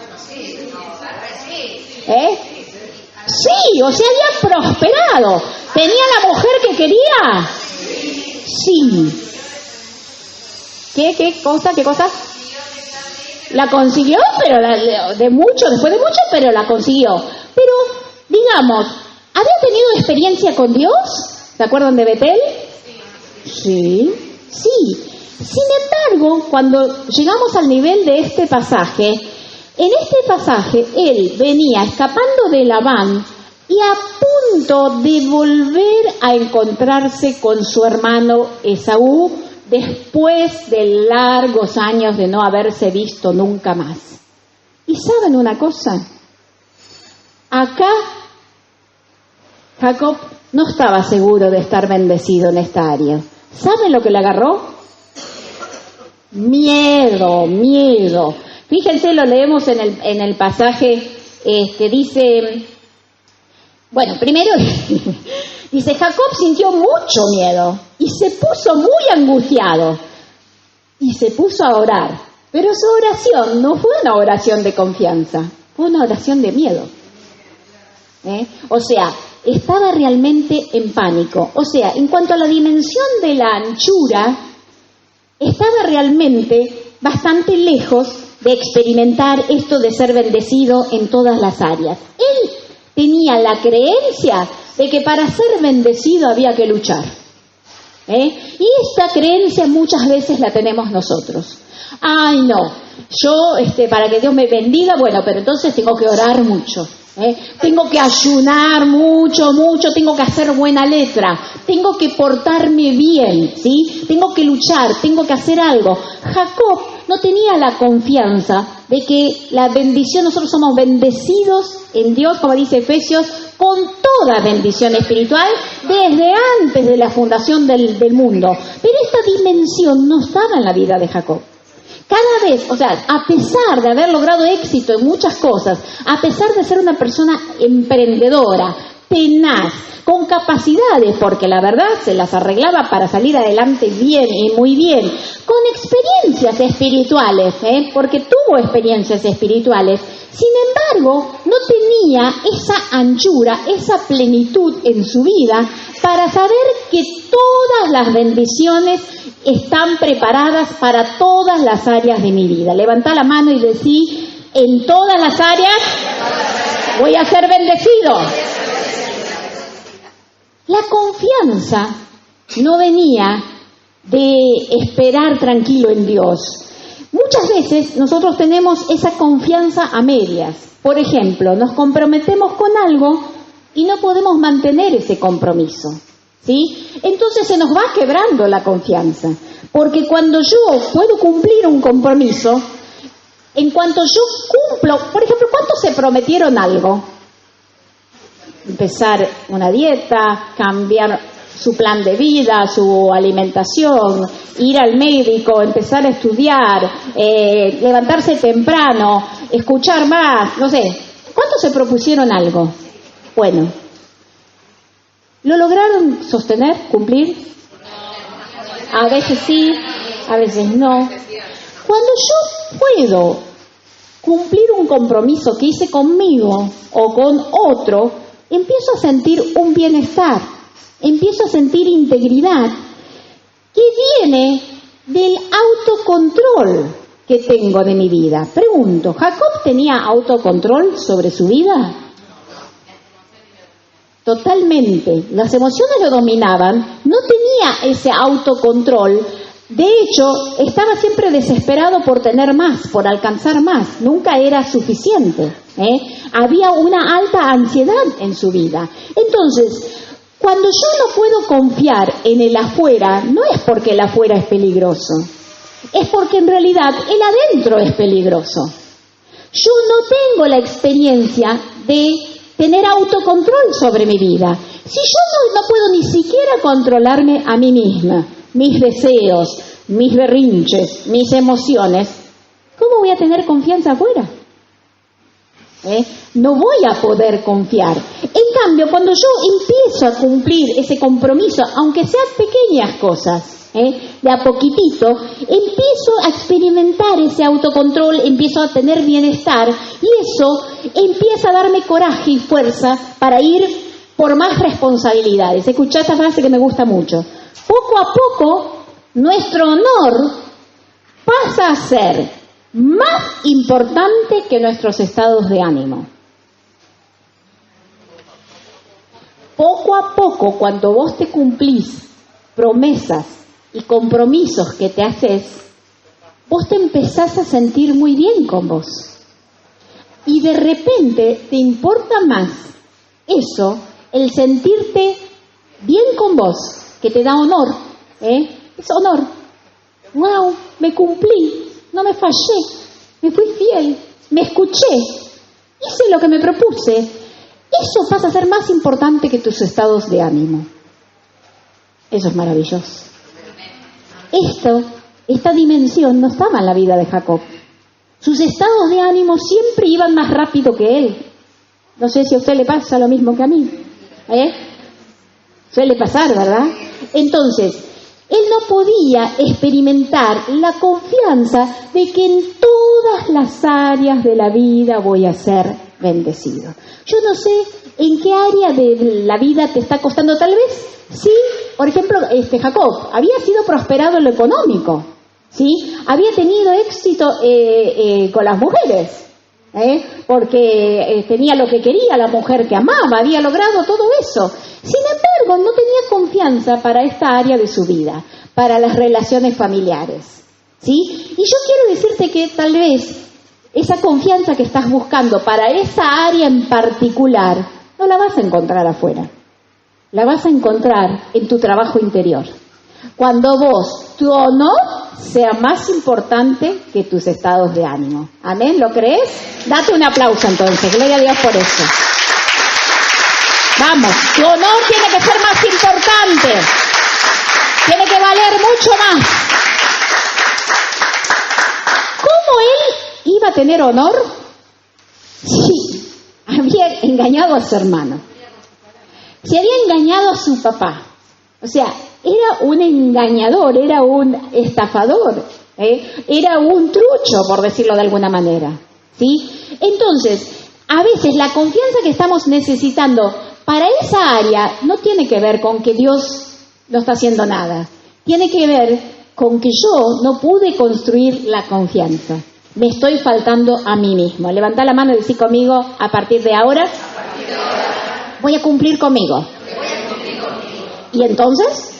Sí, o sea, había prosperado. ¿Tenía la mujer que quería? Sí. ¿Qué cosa? La consiguió, pero después de mucho, pero la consiguió. Pero, digamos, ¿había tenido experiencia con Dios? ¿Se acuerdan de Betel? Sí. Sin embargo, cuando llegamos al nivel de este pasaje, en este pasaje él venía escapando de Labán y a punto de volver a encontrarse con su hermano Esaú después de largos años de no haberse visto nunca más. ¿Y saben una cosa? Acá Jacob no estaba seguro de estar bendecido en esta área. ¿Saben lo que le agarró? Miedo. Fíjense, lo leemos en el pasaje, dice, bueno, primero dice, Jacob sintió mucho miedo y se puso muy angustiado y se puso a orar. Pero su oración no fue una oración de confianza, fue una oración de miedo. O sea, estaba realmente en pánico. O sea, en cuanto a la dimensión de la anchura, estaba realmente bastante lejos de experimentar esto de ser bendecido en todas las áreas. Él tenía la creencia de que para ser bendecido había que luchar. Y esta creencia muchas veces la tenemos nosotros. Ay, no, yo para que Dios me bendiga, bueno, pero entonces tengo que orar mucho. Tengo que ayunar mucho, tengo que hacer buena letra, tengo que portarme bien, ¿sí? Tengo que luchar, tengo que hacer algo. Jacob no tenía la confianza de que la bendición, nosotros somos bendecidos en Dios, como dice Efesios, con toda bendición espiritual desde antes de la fundación del mundo. Pero esta dimensión no estaba en la vida de Jacob. Cada vez, o sea, a pesar de haber logrado éxito en muchas cosas, a pesar de ser una persona emprendedora, tenaz, con capacidades, porque la verdad se las arreglaba para salir adelante bien y muy bien, con experiencias espirituales, porque tuvo experiencias espirituales, sin embargo, no tenía esa anchura, esa plenitud en su vida para saber que todas las bendiciones están preparadas para todas las áreas de mi vida. Levantá la mano y decí, en todas las áreas voy a ser bendecido. La confianza no venía de esperar tranquilo en Dios. Muchas veces nosotros tenemos esa confianza a medias. Por ejemplo, nos comprometemos con algo y no podemos mantener ese compromiso, ¿sí? Entonces se nos va quebrando la confianza. Porque cuando yo puedo cumplir un compromiso, en cuanto yo cumplo, por ejemplo, ¿cuántos se prometieron algo? Empezar una dieta, cambiar su plan de vida, su alimentación, ir al médico, empezar a estudiar, levantarse temprano, escuchar más, no sé. ¿Cuántos se propusieron algo? Bueno, ¿lo lograron sostener, cumplir? A veces sí, a veces no. Cuando yo puedo cumplir un compromiso que hice conmigo o con otro, empiezo a sentir un bienestar, empiezo a sentir integridad que viene del autocontrol que tengo de mi vida. Pregunto, ¿Jacob tenía autocontrol sobre su vida? Totalmente. Las emociones lo dominaban, no tenía ese autocontrol. De hecho, estaba siempre desesperado por tener más, por alcanzar más. Nunca era suficiente. Había una alta ansiedad en su vida. Entonces, cuando yo no puedo confiar en el afuera, no es porque el afuera es peligroso, es porque en realidad el adentro es peligroso. Yo no tengo la experiencia de tener autocontrol sobre mi vida. Si yo no puedo ni siquiera controlarme a mí misma, mis deseos, mis berrinches, mis emociones, ¿cómo voy a tener confianza afuera? No voy a poder confiar. En cambio, cuando yo empiezo a cumplir ese compromiso, aunque sean pequeñas cosas, de a poquitito, empiezo a experimentar ese autocontrol, empiezo a tener bienestar y eso empieza a darme coraje y fuerza para ir por más responsabilidades. Escuchá esta frase que me gusta mucho. Poco a poco, nuestro honor pasa a ser más importante que nuestros estados de ánimo. Poco a poco, cuando vos te cumplís promesas y compromisos que te haces, vos te empezás a sentir muy bien con vos. Y de repente te importa más eso, el sentirte bien con vos, que te da honor, es honor. ¡Wow! Me cumplí, no me fallé, me fui fiel, me escuché, hice lo que me propuse. Eso pasa a ser más importante que tus estados de ánimo. Eso es maravilloso. Esta dimensión no estaba en la vida de Jacob. Sus estados de ánimo siempre iban más rápido que él. No sé si a usted le pasa lo mismo que a mí. Suele pasar, ¿verdad? Entonces, él no podía experimentar la confianza de que en todas las áreas de la vida voy a ser bendecido. Yo no sé en qué área de la vida te está costando, tal vez. Sí, por ejemplo, Jacob había sido prosperado en lo económico, ¿sí? Había tenido éxito con las mujeres, porque tenía lo que quería, la mujer que amaba, había logrado todo eso. Sin embargo, no tenía confianza para esta área de su vida, para las relaciones familiares, ¿sí? Y yo quiero decirte que tal vez esa confianza que estás buscando para esa área en particular, no la vas a encontrar afuera. La vas a encontrar en tu trabajo interior. Cuando vos, tu honor, sea más importante que tus estados de ánimo. ¿Amén? ¿Lo crees? Date un aplauso entonces. Gloria a Dios por eso. Vamos, tu honor tiene que ser más importante. Tiene que valer mucho más. ¿Cómo él iba a tener honor? Sí, había engañado a su hermano. Se había engañado a su papá. O sea, era un engañador, era un estafador, era un trucho, por decirlo de alguna manera, ¿sí? Entonces, a veces la confianza que estamos necesitando para esa área no tiene que ver con que Dios no está haciendo nada. Tiene que ver con que yo no pude construir la confianza. Me estoy faltando a mí mismo. Levantá la mano y decí conmigo, a partir de ahora, voy a cumplir conmigo. Y entonces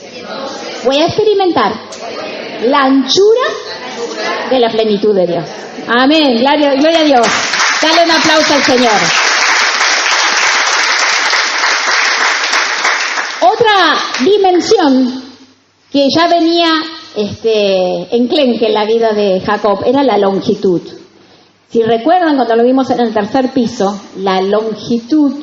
voy a experimentar la anchura de la plenitud de Dios. Amén. Gloria a Dios. Dale un aplauso al Señor. Otra dimensión que ya venía enclenque en la vida de Jacob era la longitud. Si recuerdan cuando lo vimos en el tercer piso, la longitud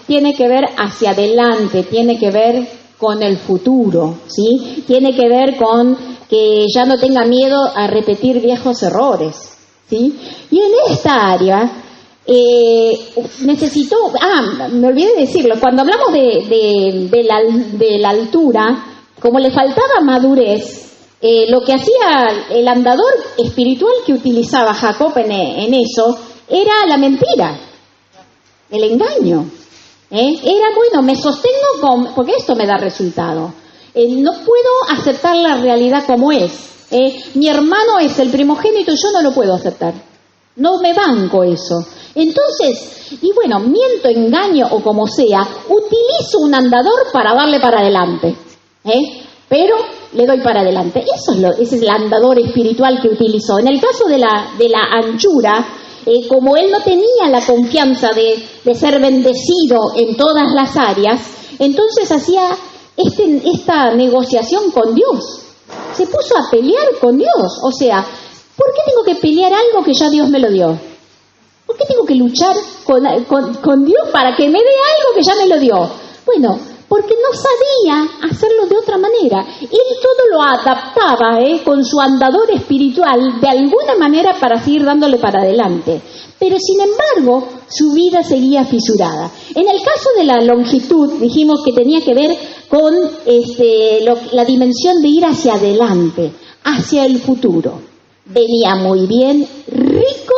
tiene que ver hacia adelante, tiene que ver con el futuro, ¿sí? Tiene que ver con que ya no tenga miedo a repetir viejos errores, ¿sí? Y en esta área necesitó, me olvidé de decirlo, cuando hablamos de la altura, como le faltaba madurez, lo que hacía el andador espiritual que utilizaba Jacob en eso era la mentira, el engaño. Era bueno, me sostengo porque esto me da resultado. No puedo aceptar la realidad como es. Mi hermano es el primogénito y yo no lo puedo aceptar. No me banco eso. Entonces, y bueno, miento, engaño o como sea, utilizo un andador para darle para adelante. Pero le doy para adelante. Ese es el andador espiritual que utilizó. En el caso de la anchura, como él no tenía la confianza de ser bendecido en todas las áreas, entonces hacía esta negociación con Dios. Se puso a pelear con Dios. O sea, ¿por qué tengo que pelear algo que ya Dios me lo dio? ¿Por qué tengo que luchar con Dios para que me dé algo que ya me lo dio? Bueno, porque no sabía hacerlo de otra manera. Él todo lo adaptaba con su andador espiritual de alguna manera para seguir dándole para adelante. Pero sin embargo, su vida seguía fisurada. En el caso de la longitud, dijimos que tenía que ver con la dimensión de ir hacia adelante, hacia el futuro. Venía muy bien, rico,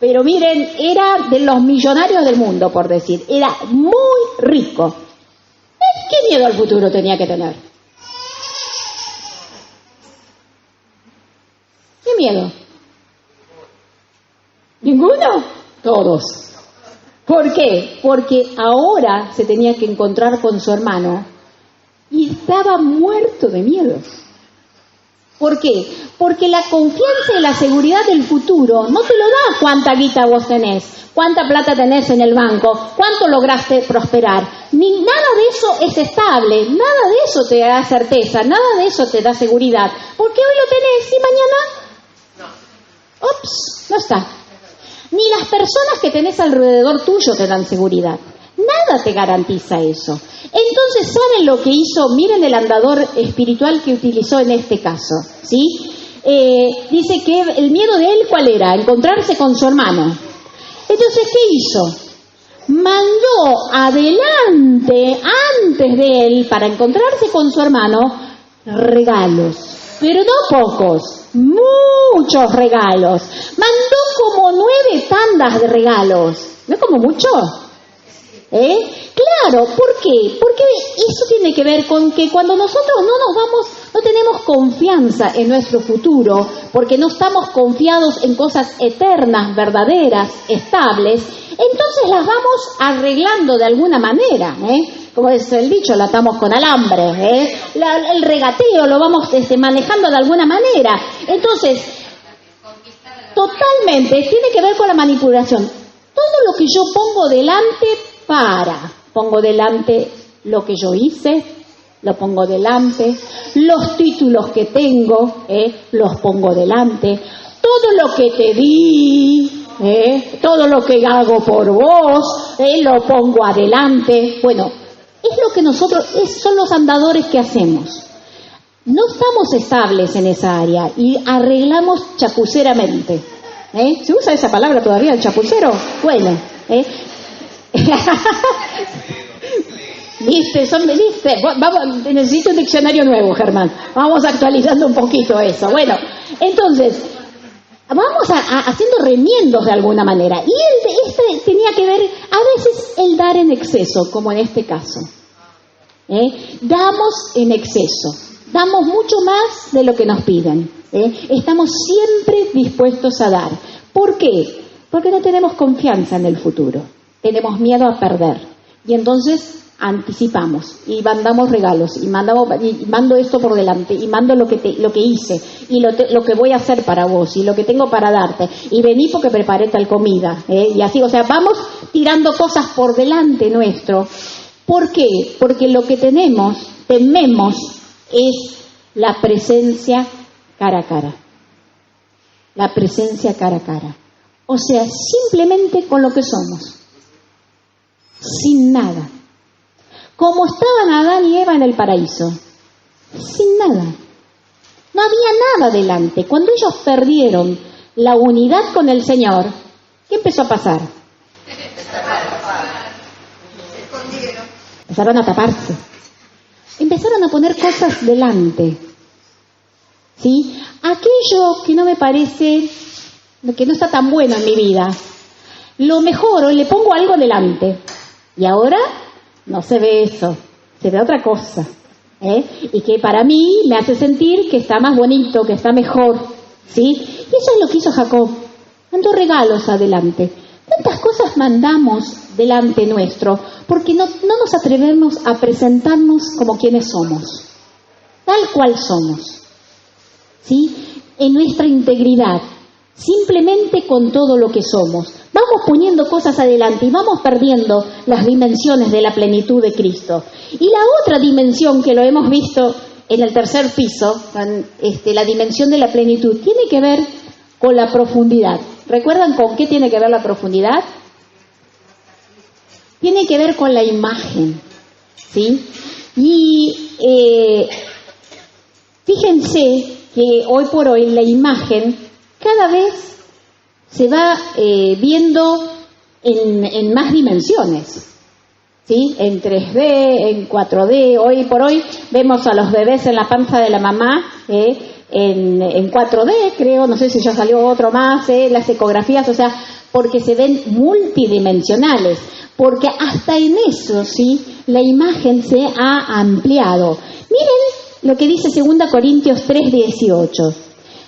pero miren, era de los millonarios del mundo, por decir. Era muy rico. ¿Qué miedo al futuro tenía que tener? ¿Qué miedo? ¿Ninguno? Todos. ¿Por qué? Porque ahora se tenía que encontrar con su hermano y estaba muerto de miedo. ¿Por qué? Porque la confianza y la seguridad del futuro no te lo da cuánta guita vos tenés, cuánta plata tenés en el banco, cuánto lograste prosperar. Nada de eso es estable, nada de eso te da certeza, nada de eso te da seguridad. Porque hoy lo tenés y mañana no está. Ni las personas que tenés alrededor tuyo te dan seguridad. Nada te garantiza eso. Entonces, ¿saben lo que hizo? Miren el andador espiritual que utilizó en este caso, ¿sí? Dice que el miedo de él, ¿cuál era? Encontrarse con su hermano. Entonces, ¿qué hizo? Mandó adelante, antes de él, para encontrarse con su hermano, regalos. Pero no pocos, muchos regalos. Mandó como 9 tandas de regalos. ¿No es como mucho? Claro, ¿por qué? Porque eso tiene que ver con que cuando nosotros no tenemos confianza en nuestro futuro, porque no estamos confiados en cosas eternas, verdaderas, estables, entonces las vamos arreglando de alguna manera, como es el dicho, la atamos con alambre, el regateo lo vamos manejando de alguna manera. Entonces, totalmente tiene que ver con la manipulación. Todo lo que yo pongo delante pongo delante lo que yo hice, lo pongo delante, los títulos que tengo, los pongo delante, todo lo que te di, todo lo que hago por vos, lo pongo adelante. Bueno, es lo que nosotros, son los andadores que hacemos. No estamos estables en esa área y arreglamos chapuceramente. ¿Se usa esa palabra todavía, el chapucero? Bueno, ¿Viste? Vamos, necesito un diccionario nuevo, Germán. Vamos actualizando un poquito eso. Bueno, entonces, vamos haciendo remiendos de alguna manera. Y este tenía que ver, a veces, el dar en exceso, como en este caso. Damos en exceso. Damos mucho más de lo que nos piden. Estamos siempre dispuestos a dar. ¿Por qué? Porque no tenemos confianza en el futuro. Tenemos miedo a perder. Y entonces anticipamos y mandamos regalos y mando esto por delante y mando lo que hice y lo que voy a hacer para vos y lo que tengo para darte y vení porque preparé tal comida, y así, o sea, vamos tirando cosas por delante nuestro. ¿Por qué? Porque lo que tememos es la presencia cara a cara, la presencia cara a cara, o sea, simplemente con lo que somos, sin nada. Como estaban Adán y Eva en el paraíso, sin nada. No había nada delante. Cuando ellos perdieron la unidad con el Señor, ¿qué empezó a pasar? Empezaron a taparse. Empezaron a poner cosas delante. ¿Sí? Aquello que no me parece, que no está tan bueno en mi vida, lo mejoro y le pongo algo delante. Y ahora no se ve eso, se ve otra cosa, y que para mí me hace sentir que está más bonito, que está mejor, ¿sí? Y eso es lo que hizo Jacob, mandó regalos adelante. Tantas cosas mandamos delante nuestro, porque no nos atrevemos a presentarnos como quienes somos, tal cual somos, ¿sí? En nuestra integridad, simplemente con todo lo que somos. Vamos poniendo cosas adelante y vamos perdiendo las dimensiones de la plenitud de Cristo. Y la otra dimensión que lo hemos visto en el tercer piso, la dimensión de la plenitud, tiene que ver con la profundidad. ¿Recuerdan con qué tiene que ver la profundidad? Tiene que ver con la imagen, ¿sí? Y fíjense que hoy por hoy la imagen cada vez se va viendo en más dimensiones, ¿sí? En 3D, en 4D. Hoy por hoy vemos a los bebés en la panza de la mamá en 4D, creo, no sé si ya salió otro más, las ecografías, o sea, porque se ven multidimensionales, porque hasta en eso, ¿sí? La imagen se ha ampliado. Miren lo que dice 2 Corintios 3:18.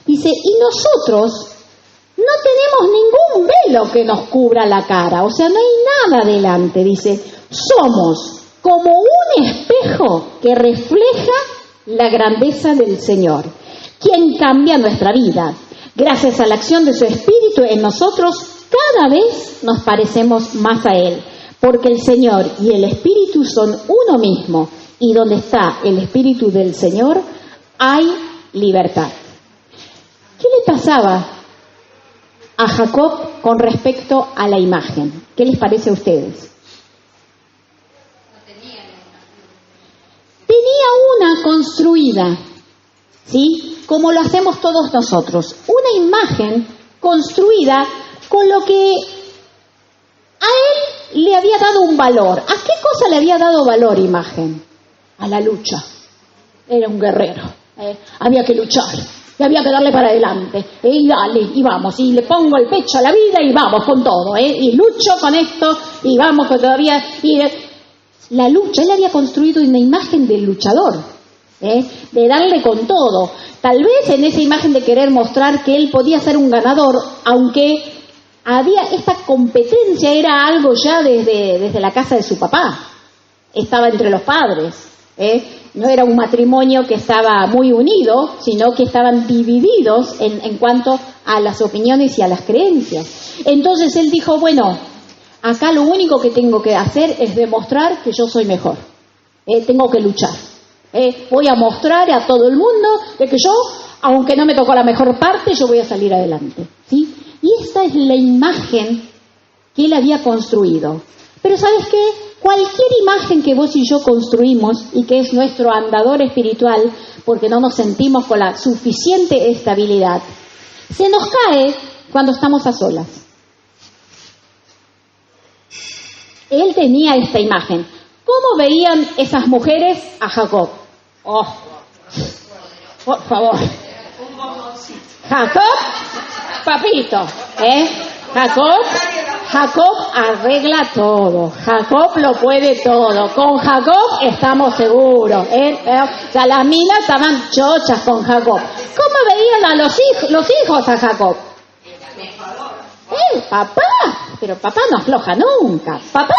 Dice, y nosotros no tenemos ningún velo que nos cubra la cara, o sea, no hay nada delante, dice, somos como un espejo que refleja la grandeza del Señor, quien cambia nuestra vida. Gracias a la acción de su Espíritu en nosotros, cada vez nos parecemos más a Él, porque el Señor y el Espíritu son uno mismo, y donde está el Espíritu del Señor, hay libertad. ¿Qué le pasaba a Jacob con respecto a la imagen? ¿Qué les parece a ustedes? Tenía una construida, ¿sí? Como lo hacemos todos nosotros. Una imagen construida con lo que a él le había dado un valor. ¿A qué cosa le había dado valor imagen? A la lucha. Era un guerrero. Había que luchar. Y había que darle para adelante, y dale, y vamos, y le pongo el pecho a la vida, y vamos con todo, y lucho con esto, y vamos con todavía, y la lucha, él había construido una imagen del luchador, de darle con todo, tal vez en esa imagen de querer mostrar que él podía ser un ganador, aunque había esta competencia, era algo ya desde la casa de su papá, estaba entre los padres, no era un matrimonio que estaba muy unido, sino que estaban divididos en cuanto a las opiniones y a las creencias. Entonces él dijo, bueno, acá lo único que tengo que hacer es demostrar que yo soy mejor. Tengo que luchar. Voy a mostrar a todo el mundo de que yo, aunque no me tocó la mejor parte, yo voy a salir adelante, ¿sí? Y esta es la imagen que él había construido. Pero ¿sabes qué? Cualquier imagen que vos y yo construimos y que es nuestro andador espiritual, porque no nos sentimos con la suficiente estabilidad, se nos cae cuando estamos a solas. Él tenía esta imagen. ¿Cómo veían esas mujeres a Jacob? Oh, por favor. Jacob, papito, Jacob arregla todo. Jacob lo puede todo. Con Jacob estamos seguros. O sea, las minas estaban chochas con Jacob. ¿Cómo veían a los hijos a Jacob? Papá, pero papá no afloja nunca. Papá,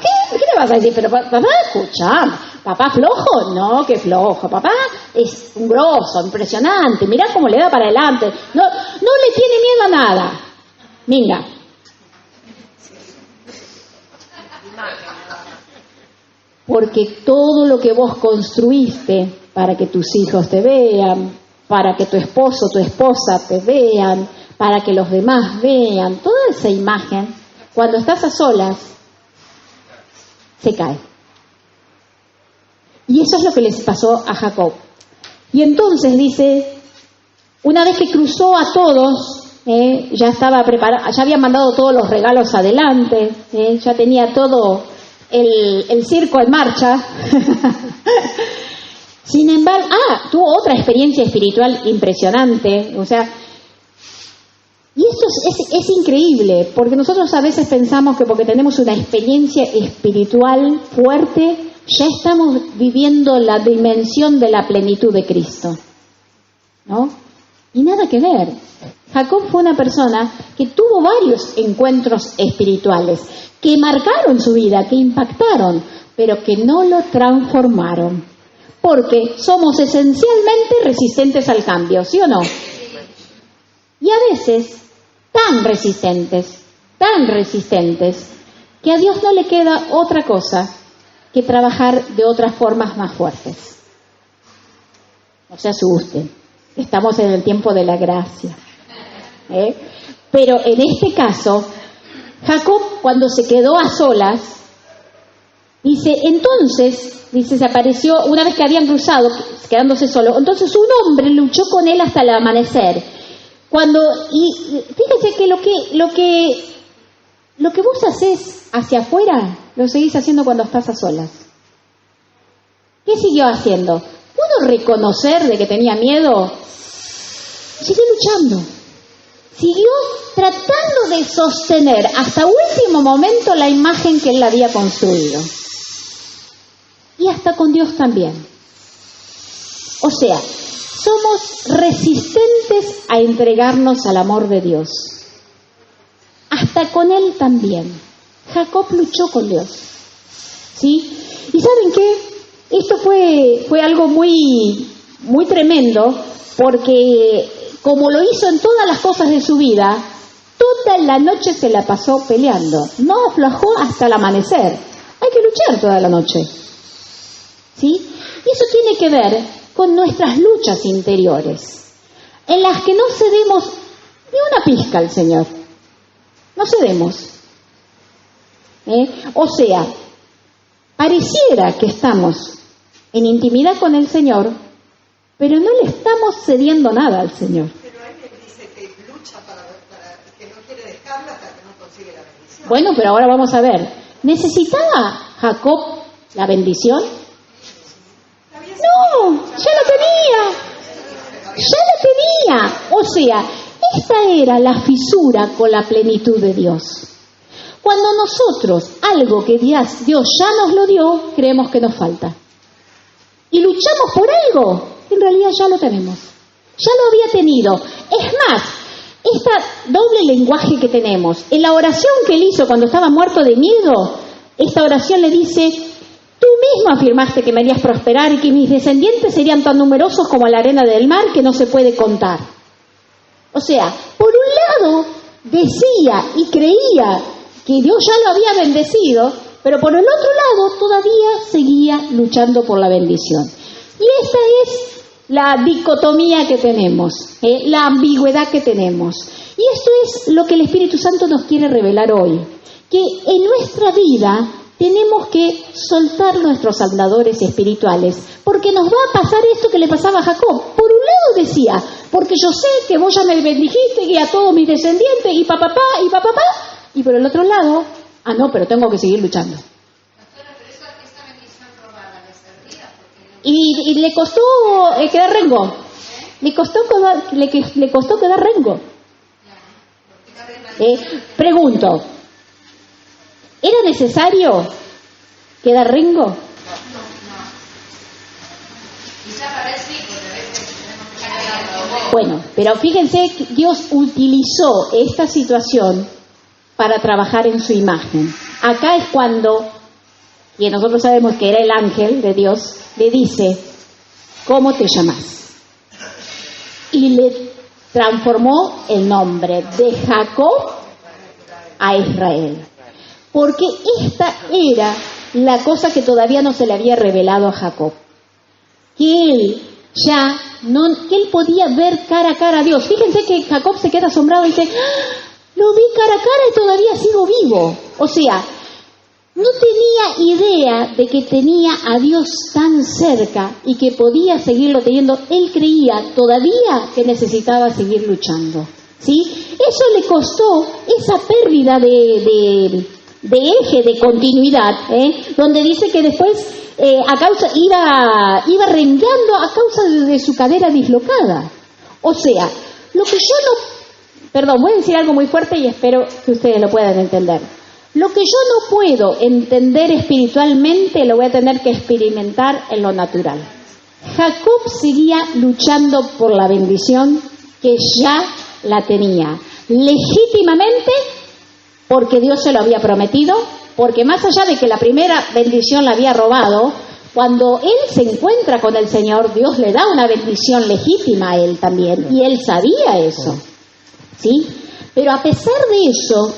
¿qué le vas a decir? Pero papá, escucha, papá flojo, no, que flojo. Papá es un grosso, impresionante. Mirá cómo le da para adelante. No le tiene miedo a nada. Minga. Porque todo lo que vos construiste para que tus hijos te vean, para que tu esposo, tu esposa te vean, para que los demás vean, toda esa imagen, cuando estás a solas, se cae. Y eso es lo que les pasó a Jacob. Y entonces dice, una vez que cruzó a todos, ya estaba preparado, ya había mandado todos los regalos adelante, ya tenía todo el circo en marcha. Sin embargo, tuvo otra experiencia espiritual impresionante, o sea, y esto es increíble, porque nosotros a veces pensamos que porque tenemos una experiencia espiritual fuerte, ya estamos viviendo la dimensión de la plenitud de Cristo, ¿no? Y nada que ver. Jacob fue una persona que tuvo varios encuentros espirituales, que marcaron su vida, que impactaron, pero que no lo transformaron. Porque somos esencialmente resistentes al cambio, ¿sí o no? Y a veces tan resistentes, que a Dios no le queda otra cosa que trabajar de otras formas más fuertes. No se asusten, estamos en el tiempo de la gracia. Pero en este caso, Jacob, cuando se quedó a solas, se apareció, una vez que habían cruzado, quedándose solo, entonces un hombre luchó con él hasta el amanecer. Y fíjese que lo que vos haces hacia afuera, lo seguís haciendo cuando estás a solas. ¿Qué siguió haciendo? ¿Pudo reconocer de que tenía miedo? Siguió luchando. Siguió tratando de sostener hasta último momento la imagen que él había construido. Y hasta con Dios también. O sea, somos resistentes a entregarnos al amor de Dios. Hasta con Él también. Jacob luchó con Dios. ¿Sí? ¿Y saben qué? Esto fue algo muy, muy tremendo, porque como lo hizo en todas las cosas de su vida, toda la noche se la pasó peleando. No aflojó hasta el amanecer. Hay que luchar toda la noche. ¿Sí? Y eso tiene que ver con nuestras luchas interiores, en las que no cedemos ni una pizca al Señor. No cedemos. O sea, pareciera que estamos en intimidad con el Señor, pero no le estamos cediendo nada al Señor. Pero ahí me dice que lucha para que no quiere dejarla hasta que no consigue la bendición. Bueno, pero ahora vamos a ver. ¿Necesitaba Jacob la bendición? No, ya lo tenía. O sea, esta era la fisura con la plenitud de Dios. Cuando nosotros, algo que Dios ya nos lo dio, creemos que nos falta. Y luchamos por algo, en realidad ya lo tenemos. Ya lo había tenido. Es más, este doble lenguaje que tenemos, en la oración que él hizo cuando estaba muerto de miedo, esta oración le dice: tú mismo afirmaste que me harías prosperar y que mis descendientes serían tan numerosos como la arena del mar, que no se puede contar. O sea, por un lado decía y creía que Dios ya lo había bendecido, pero por el otro lado todavía seguía luchando por la bendición. Y esta es la dicotomía que tenemos, la ambigüedad que tenemos. Y esto es lo que el Espíritu Santo nos quiere revelar hoy, que en nuestra vida tenemos que soltar nuestros andadores espirituales, porque nos va a pasar esto que le pasaba a Jacob. Por un lado decía, porque yo sé que vos ya me bendijiste y a todos mis descendientes, y papá, y por el otro lado, no, pero tengo que seguir luchando. Y le costó quedar rengo. Le costó quedar rengo. Pregunto, ¿era necesario quedar rengo? Bueno, pero fíjense que Dios utilizó esta situación para trabajar en su imagen. Acá es cuando, y nosotros sabemos que era el ángel de Dios, le dice, ¿cómo te llamas? Y le transformó el nombre de Jacob a Israel. Porque esta era la cosa que todavía no se le había revelado a Jacob. Que él podía ver cara a cara a Dios. Fíjense que Jacob se queda asombrado y dice, lo vi cara a cara y todavía sigo vivo. O sea, no tenía idea de que tenía a Dios tan cerca y que podía seguirlo teniendo. Él creía todavía que necesitaba seguir luchando, ¿sí? Eso le costó esa pérdida de eje, de continuidad, donde dice que después iba rengueando a causa de su cadera dislocada. O sea, lo que voy a decir algo muy fuerte y espero que ustedes lo puedan entender. Lo que yo no puedo entender espiritualmente lo voy a tener que experimentar en lo natural. Jacob seguía luchando por la bendición que ya la tenía, legítimamente, porque Dios se lo había prometido, porque más allá de que la primera bendición la había robado, cuando él se encuentra con el Señor, Dios le da una bendición legítima a él también, y él sabía eso, ¿sí? Pero a pesar de eso,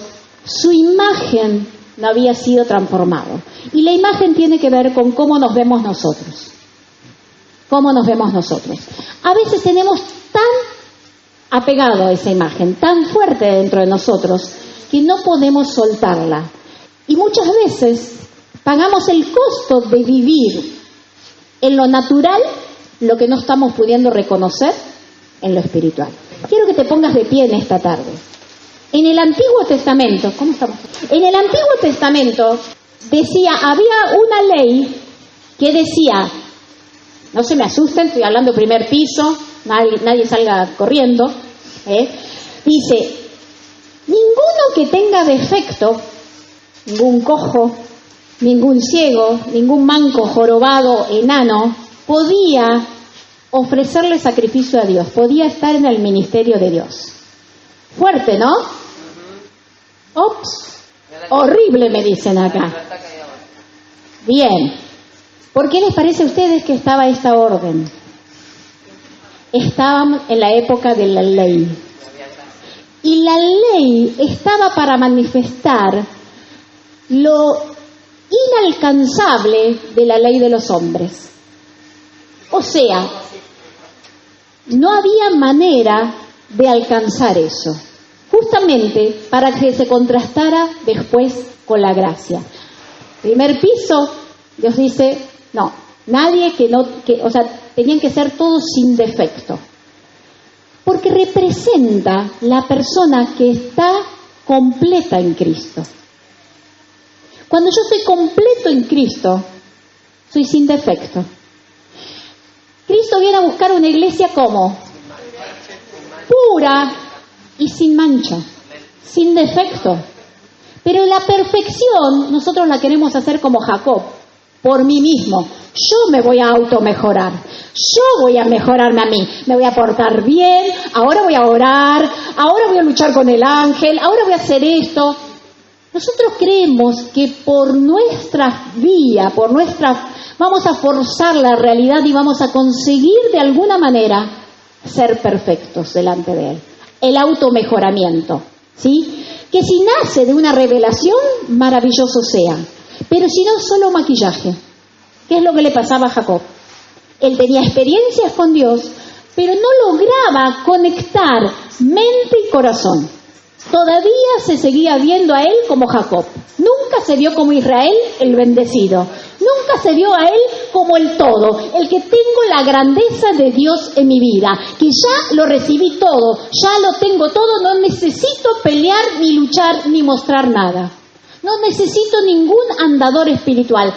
su imagen no había sido transformada. Y la imagen tiene que ver con cómo nos vemos nosotros. Cómo nos vemos nosotros. A veces tenemos tan apegado a esa imagen, tan fuerte dentro de nosotros, que no podemos soltarla. Y muchas veces pagamos el costo de vivir en lo natural lo que no estamos pudiendo reconocer en lo espiritual. Quiero que te pongas de pie en esta tarde. En el Antiguo Testamento, ¿cómo estamos? En el Antiguo Testamento había una ley que decía, no se me asusten, estoy hablando primer piso, nadie salga corriendo, dice, ninguno que tenga defecto, ningún cojo, ningún ciego, ningún manco, jorobado, enano, podía ofrecerle sacrificio a Dios, podía estar en el ministerio de Dios. Fuerte, ¿no? Ops, horrible me dicen acá. Bien, ¿por qué les parece a ustedes que estaba esta orden? Estaban en la época de la ley. Y la ley estaba para manifestar lo inalcanzable de la ley de los hombres. O sea, no había manera de alcanzar eso, justamente para que se contrastara después con la gracia. Primer piso, Dios dice, no, nadie tenían que ser todos sin defecto, porque representa la persona que está completa en Cristo. Cuando yo soy completo en Cristo, soy sin defecto. Cristo viene a buscar una iglesia como pura y sin mancha, sin defecto. Pero la perfección nosotros la queremos hacer como Jacob, por mí mismo. Yo me voy a automejorar, yo voy a mejorarme a mí, me voy a portar bien, ahora voy a orar, ahora voy a luchar con el ángel, ahora voy a hacer esto. Nosotros creemos que por nuestra vía, vamos a forzar la realidad y vamos a conseguir de alguna manera ser perfectos delante de Él. El automejoramiento, ¿sí? Que si nace de una revelación, maravilloso sea. Pero si no, solo maquillaje. ¿Qué es lo que le pasaba a Jacob? Él tenía experiencias con Dios, pero no lograba conectar mente y corazón. Todavía se seguía viendo a él como Jacob. Nunca se vio como Israel, el bendecido. Nunca se vio a él como el todo, el que tengo la grandeza de Dios en mi vida, que ya lo recibí todo, ya lo tengo todo, no necesito pelear, ni luchar, ni mostrar nada. No necesito ningún andador espiritual.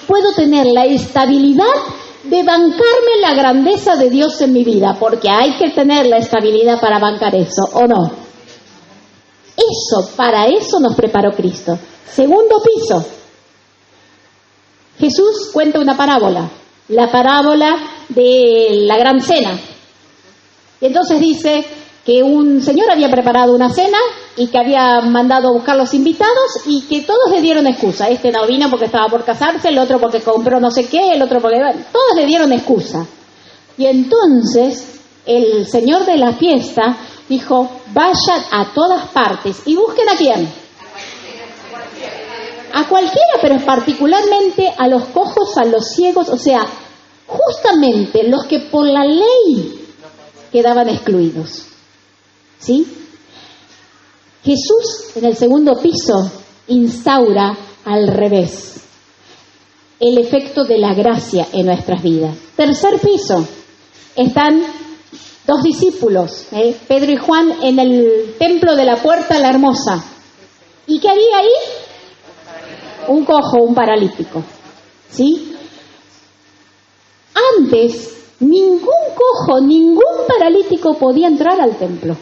Puedo tener la estabilidad de bancarme la grandeza de Dios en mi vida, porque hay que tener la estabilidad para bancar eso, ¿o no? Para eso nos preparó Cristo. Segundo piso. Jesús cuenta una parábola, la parábola de la gran cena. Y entonces dice que un señor había preparado una cena y que había mandado a buscar los invitados y que todos le dieron excusa. Este no vino porque estaba por casarse, el otro porque compró no sé qué, el otro porque... Todos le dieron excusa. Y entonces el señor de la fiesta dijo, vayan a todas partes y busquen ¿a quién? A cualquiera, pero particularmente a los cojos, a los ciegos, o sea, justamente los que por la ley quedaban excluidos. ¿Sí? Jesús en el segundo piso instaura al revés el efecto de la gracia en nuestras vidas. Tercer piso, están dos discípulos, Pedro y Juan, en el templo de la Puerta la Hermosa. ¿Y qué había ahí? Un cojo, un paralítico. ¿Sí? Antes, ningún cojo, ningún paralítico podía entrar al templo.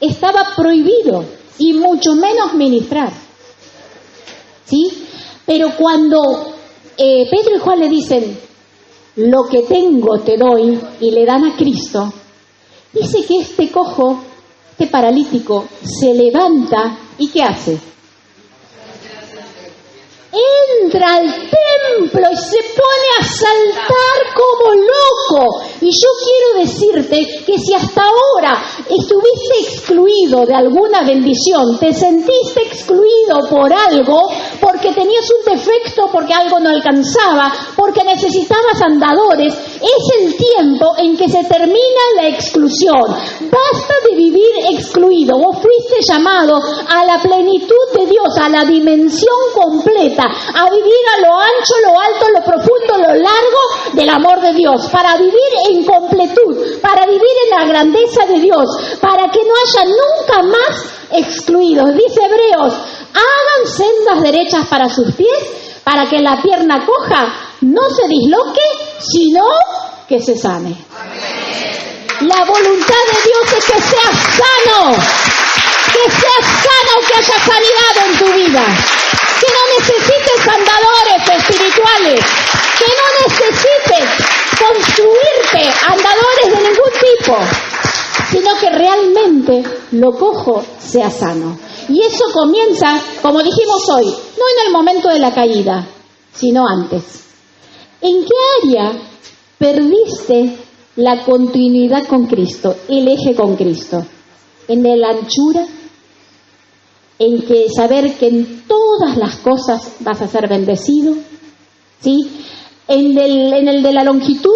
Estaba prohibido, y mucho menos ministrar. ¿Sí? Pero cuando Pedro y Juan le dicen, lo que tengo te doy, y le dan a Cristo, dice que este cojo, este paralítico, se levanta y ¿qué hace? Entra al templo y se pone a saltar como loco. Y yo quiero decirte que si hasta ahora estuviste excluido de alguna bendición, te sentiste excluido por algo, porque tenías un defecto, porque algo no alcanzaba, porque necesitabas andadores, es el tiempo en que se termina la exclusión. Basta de vivir excluido. Vos fuiste llamado a la plenitud de Dios, a la dimensión completa, a vivir a lo ancho, lo alto, lo profundo, lo largo del amor de Dios, para vivir en completud, para vivir en la grandeza de Dios, para que no haya nunca más excluidos. Dice Hebreos, hagan sendas derechas para sus pies, para que la pierna coja no se disloque, sino que se sane. La voluntad de Dios es que seas sano, que haya sanidad en tu vida, que no necesites andadores espirituales, que no necesites construirte andadores de ningún tipo, sino que realmente lo cojo sea sano. Y eso comienza, como dijimos hoy, no en el momento de la caída, sino antes. ¿En qué área perdiste la continuidad con Cristo, el eje con Cristo? ¿En la anchura? ¿En que saber que en todas las cosas vas a ser bendecido? ¿Sí? ¿En el de la longitud?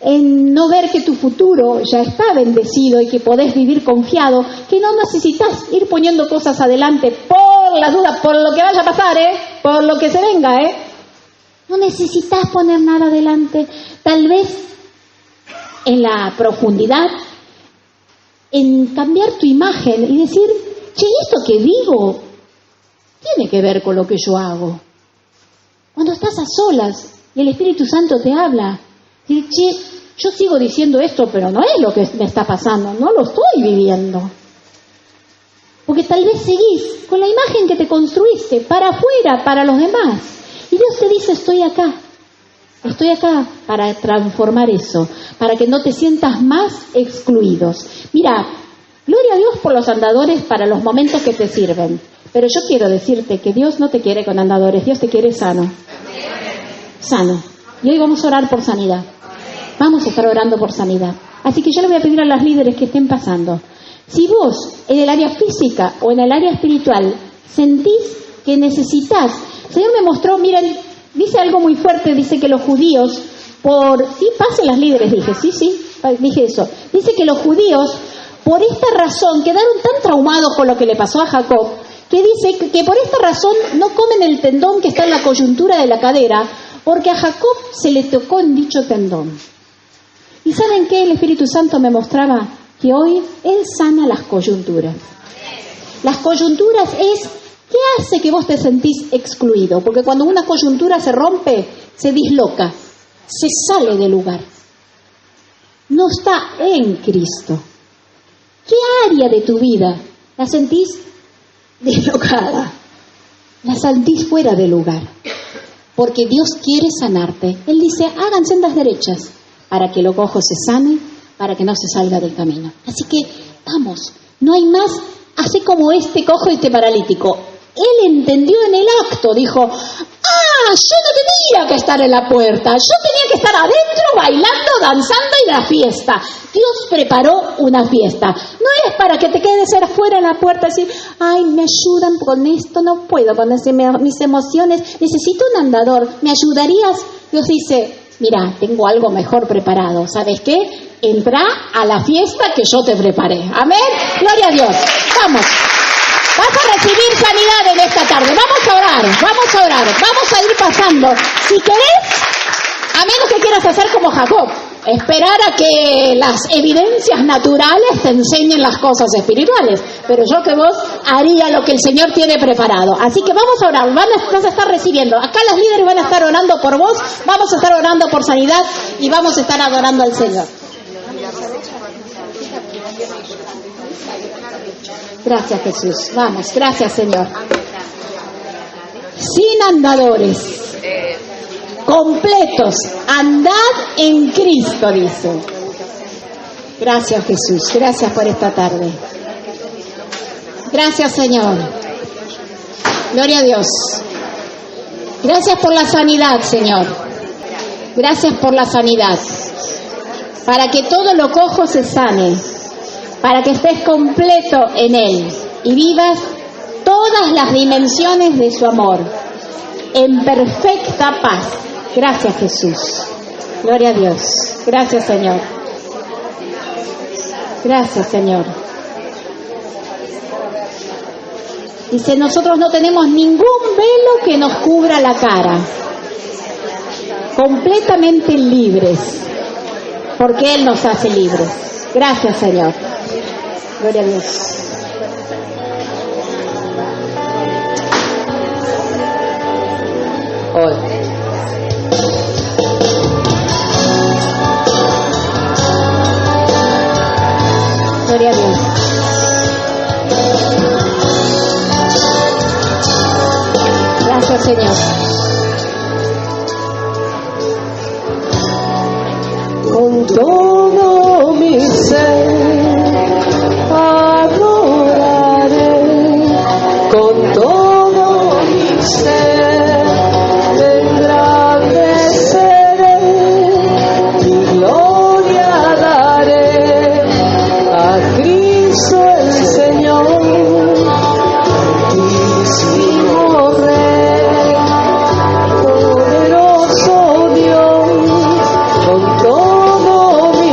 En no ver que tu futuro ya está bendecido y que podés vivir confiado, que no necesitas ir poniendo cosas adelante por la duda, por lo que vaya a pasar, por lo que se venga, No necesitas poner nada adelante. Tal vez en la profundidad, en cambiar tu imagen y decir, che, esto que digo tiene que ver con lo que yo hago. Cuando estás a solas y el Espíritu Santo te habla, decir, che, yo sigo diciendo esto, pero no es lo que me está pasando, no lo estoy viviendo. Porque tal vez seguís con la imagen que te construiste para afuera, para los demás. Y Dios te dice, estoy acá para transformar eso, para que no te sientas más excluidos. Mira, gloria a Dios por los andadores para los momentos que te sirven. Pero yo quiero decirte que Dios no te quiere con andadores, Dios te quiere sano. Sano. Y hoy vamos a orar por sanidad. Vamos a estar orando por sanidad. Así que yo le voy a pedir a las líderes que estén pasando. Si vos, en el área física o en el área espiritual, sentís que necesitas... El Señor me mostró, miren, dice algo muy fuerte, dice que los judíos sí, pasen las líderes, dije, sí, dije eso. Dice que los judíos, por esta razón, quedaron tan traumados con lo que le pasó a Jacob, que dice que por esta razón no comen el tendón que está en la coyuntura de la cadera, porque a Jacob se le tocó en dicho tendón. ¿Y saben qué? El Espíritu Santo me mostraba que hoy Él sana las coyunturas. Las coyunturas es, ¿qué hace que vos te sentís excluido? Porque cuando una coyuntura se rompe, se disloca, se sale del lugar. No está en Cristo. ¿Qué área de tu vida la sentís deslocada? La sentís fuera de lugar. Porque Dios quiere sanarte. Él dice, hagan sendas derechas para que lo cojo se sane, para que no se salga del camino. Así que, vamos, no hay más, así como este cojo y este paralítico. Él entendió en el acto, dijo, yo no tenía que estar en la puerta, yo tenía que estar adentro bailando, danzando y la fiesta. Dios preparó una fiesta. No es para que te quedes afuera en la puerta y decir, ay, me ayudan con esto, no puedo con mis emociones, necesito un andador, ¿me ayudarías? Dios dice, mira, tengo algo mejor preparado, ¿sabes qué? Entra a la fiesta que yo te preparé. Amén, gloria a Dios. Vamos. Vas a recibir sanidad en esta tarde. Vamos a orar. Vamos a ir pasando. Si querés, a menos que quieras hacer como Jacob, esperar a que las evidencias naturales te enseñen las cosas espirituales. Pero yo que vos haría lo que el Señor tiene preparado. Así que vamos a orar. Vas a estar recibiendo. Acá las líderes van a estar orando por vos. Vamos a estar orando por sanidad y vamos a estar adorando al Señor. Gracias, Jesús. Vamos, gracias, Señor. Sin andadores, completos, andad en Cristo, dice. Gracias, Jesús. Gracias por esta tarde. Gracias, Señor. Gloria a Dios. Gracias por la sanidad, Señor. Gracias por la sanidad. Para que todo lo cojo se sane. Para que estés completo en Él y vivas todas las dimensiones de su amor en perfecta paz. Gracias, Jesús. Gloria a Dios. Gracias, Señor. Gracias, Señor. Dice, nosotros no tenemos ningún velo que nos cubra la cara. Completamente libres, porque Él nos hace libres. Gracias, Señor. Gloria a Dios. Hoy. Gloria a Dios. Gracias, Señor. Con todo mi ser adoraré, con todo mi ser engrandeceré, mi gloria daré a Cristo el Señor, mismo Rey, poderoso Dios, con todo mi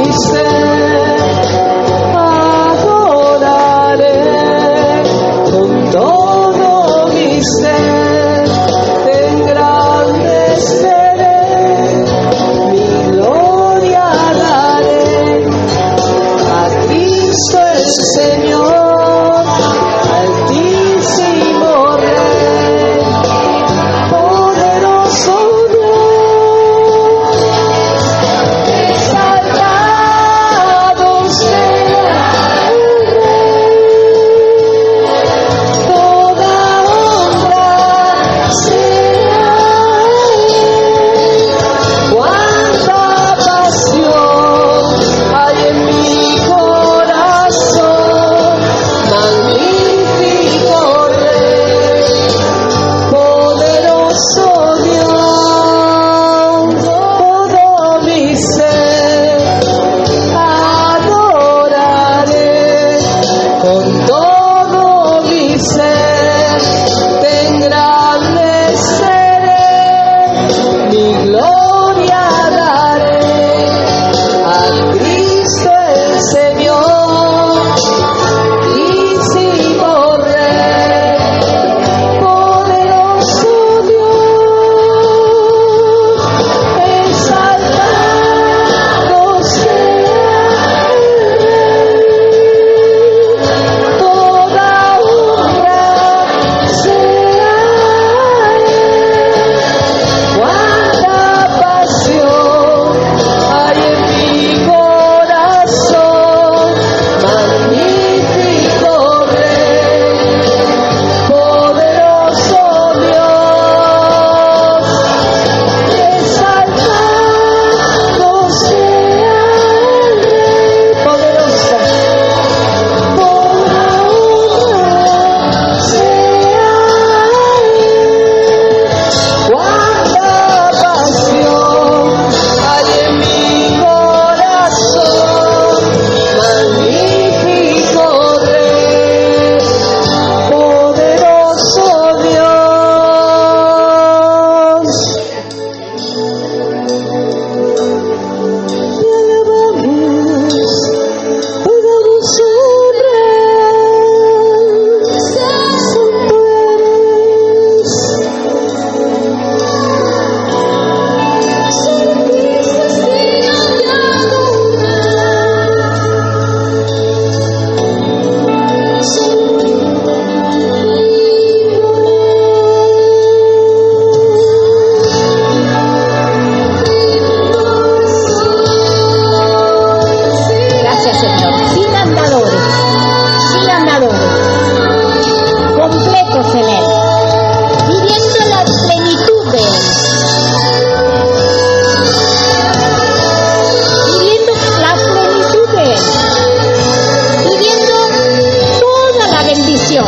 dimensión,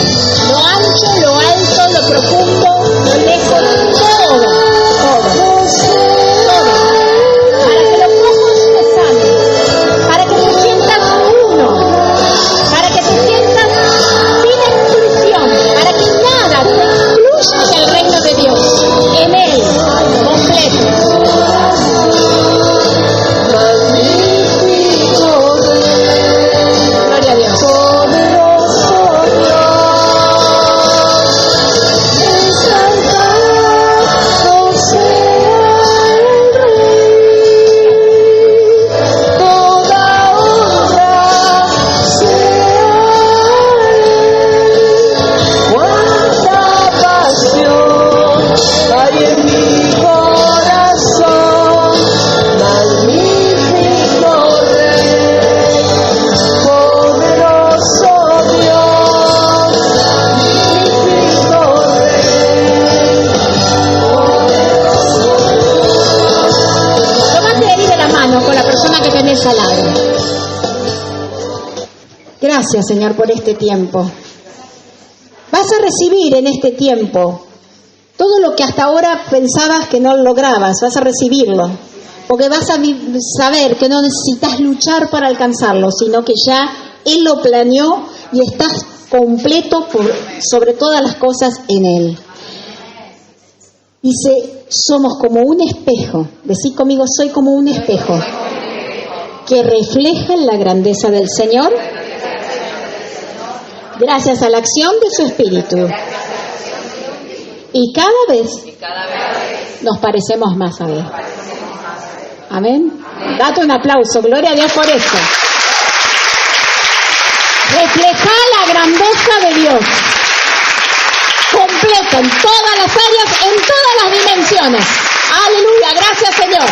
lo ancho, lo alto, lo profundo, lo lejos, todo, para que los ojos te sanen, para que te sientas uno, para que te sientas sin exclusión, para que nada te excluya del reino de Dios, en Él, completo. Gloria a Dios. Al lado. Gracias, Señor, por este tiempo. Vas a recibir en este tiempo todo lo que hasta ahora pensabas que no lograbas. Vas a recibirlo, porque vas a saber que no necesitas luchar para alcanzarlo, sino que ya Él lo planeó y estás completo sobre todas las cosas en Él. Dice, somos como un espejo. Decí conmigo, soy como un espejo que reflejan la grandeza del Señor gracias a la acción de su Espíritu. Y cada vez nos parecemos más a Él. Amén. Date un aplauso, gloria a Dios por esto. Refleja la grandeza de Dios, completo en todas las áreas, en todas las dimensiones. Aleluya, gracias Señor.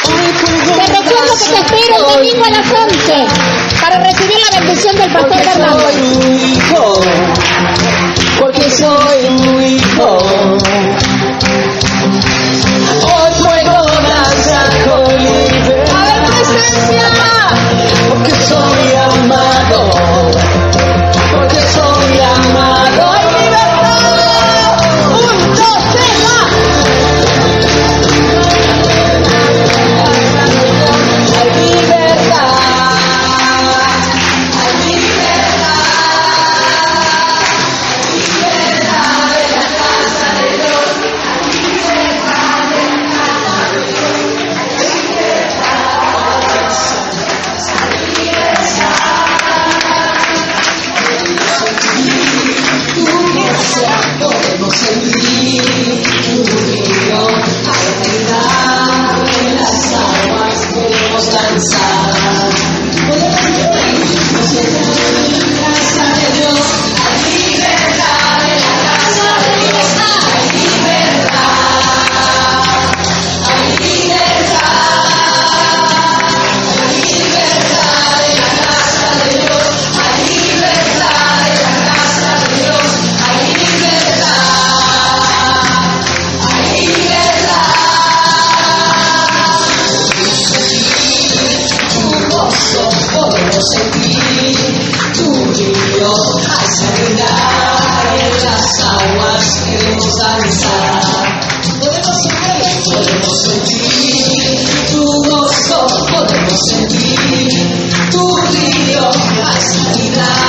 Te recuerdo que te espero el domingo a las 11 para recibir la bendición del pastor Bernardo. Porque soy tu hijo. Hoy puedo danzar con libertad. A ver, presencia. Porque soy amado. Porque soy amado. Hay libertad. 1, 2, 3, va. Hay libertad. Podemos sentir tu río, hay sanidad.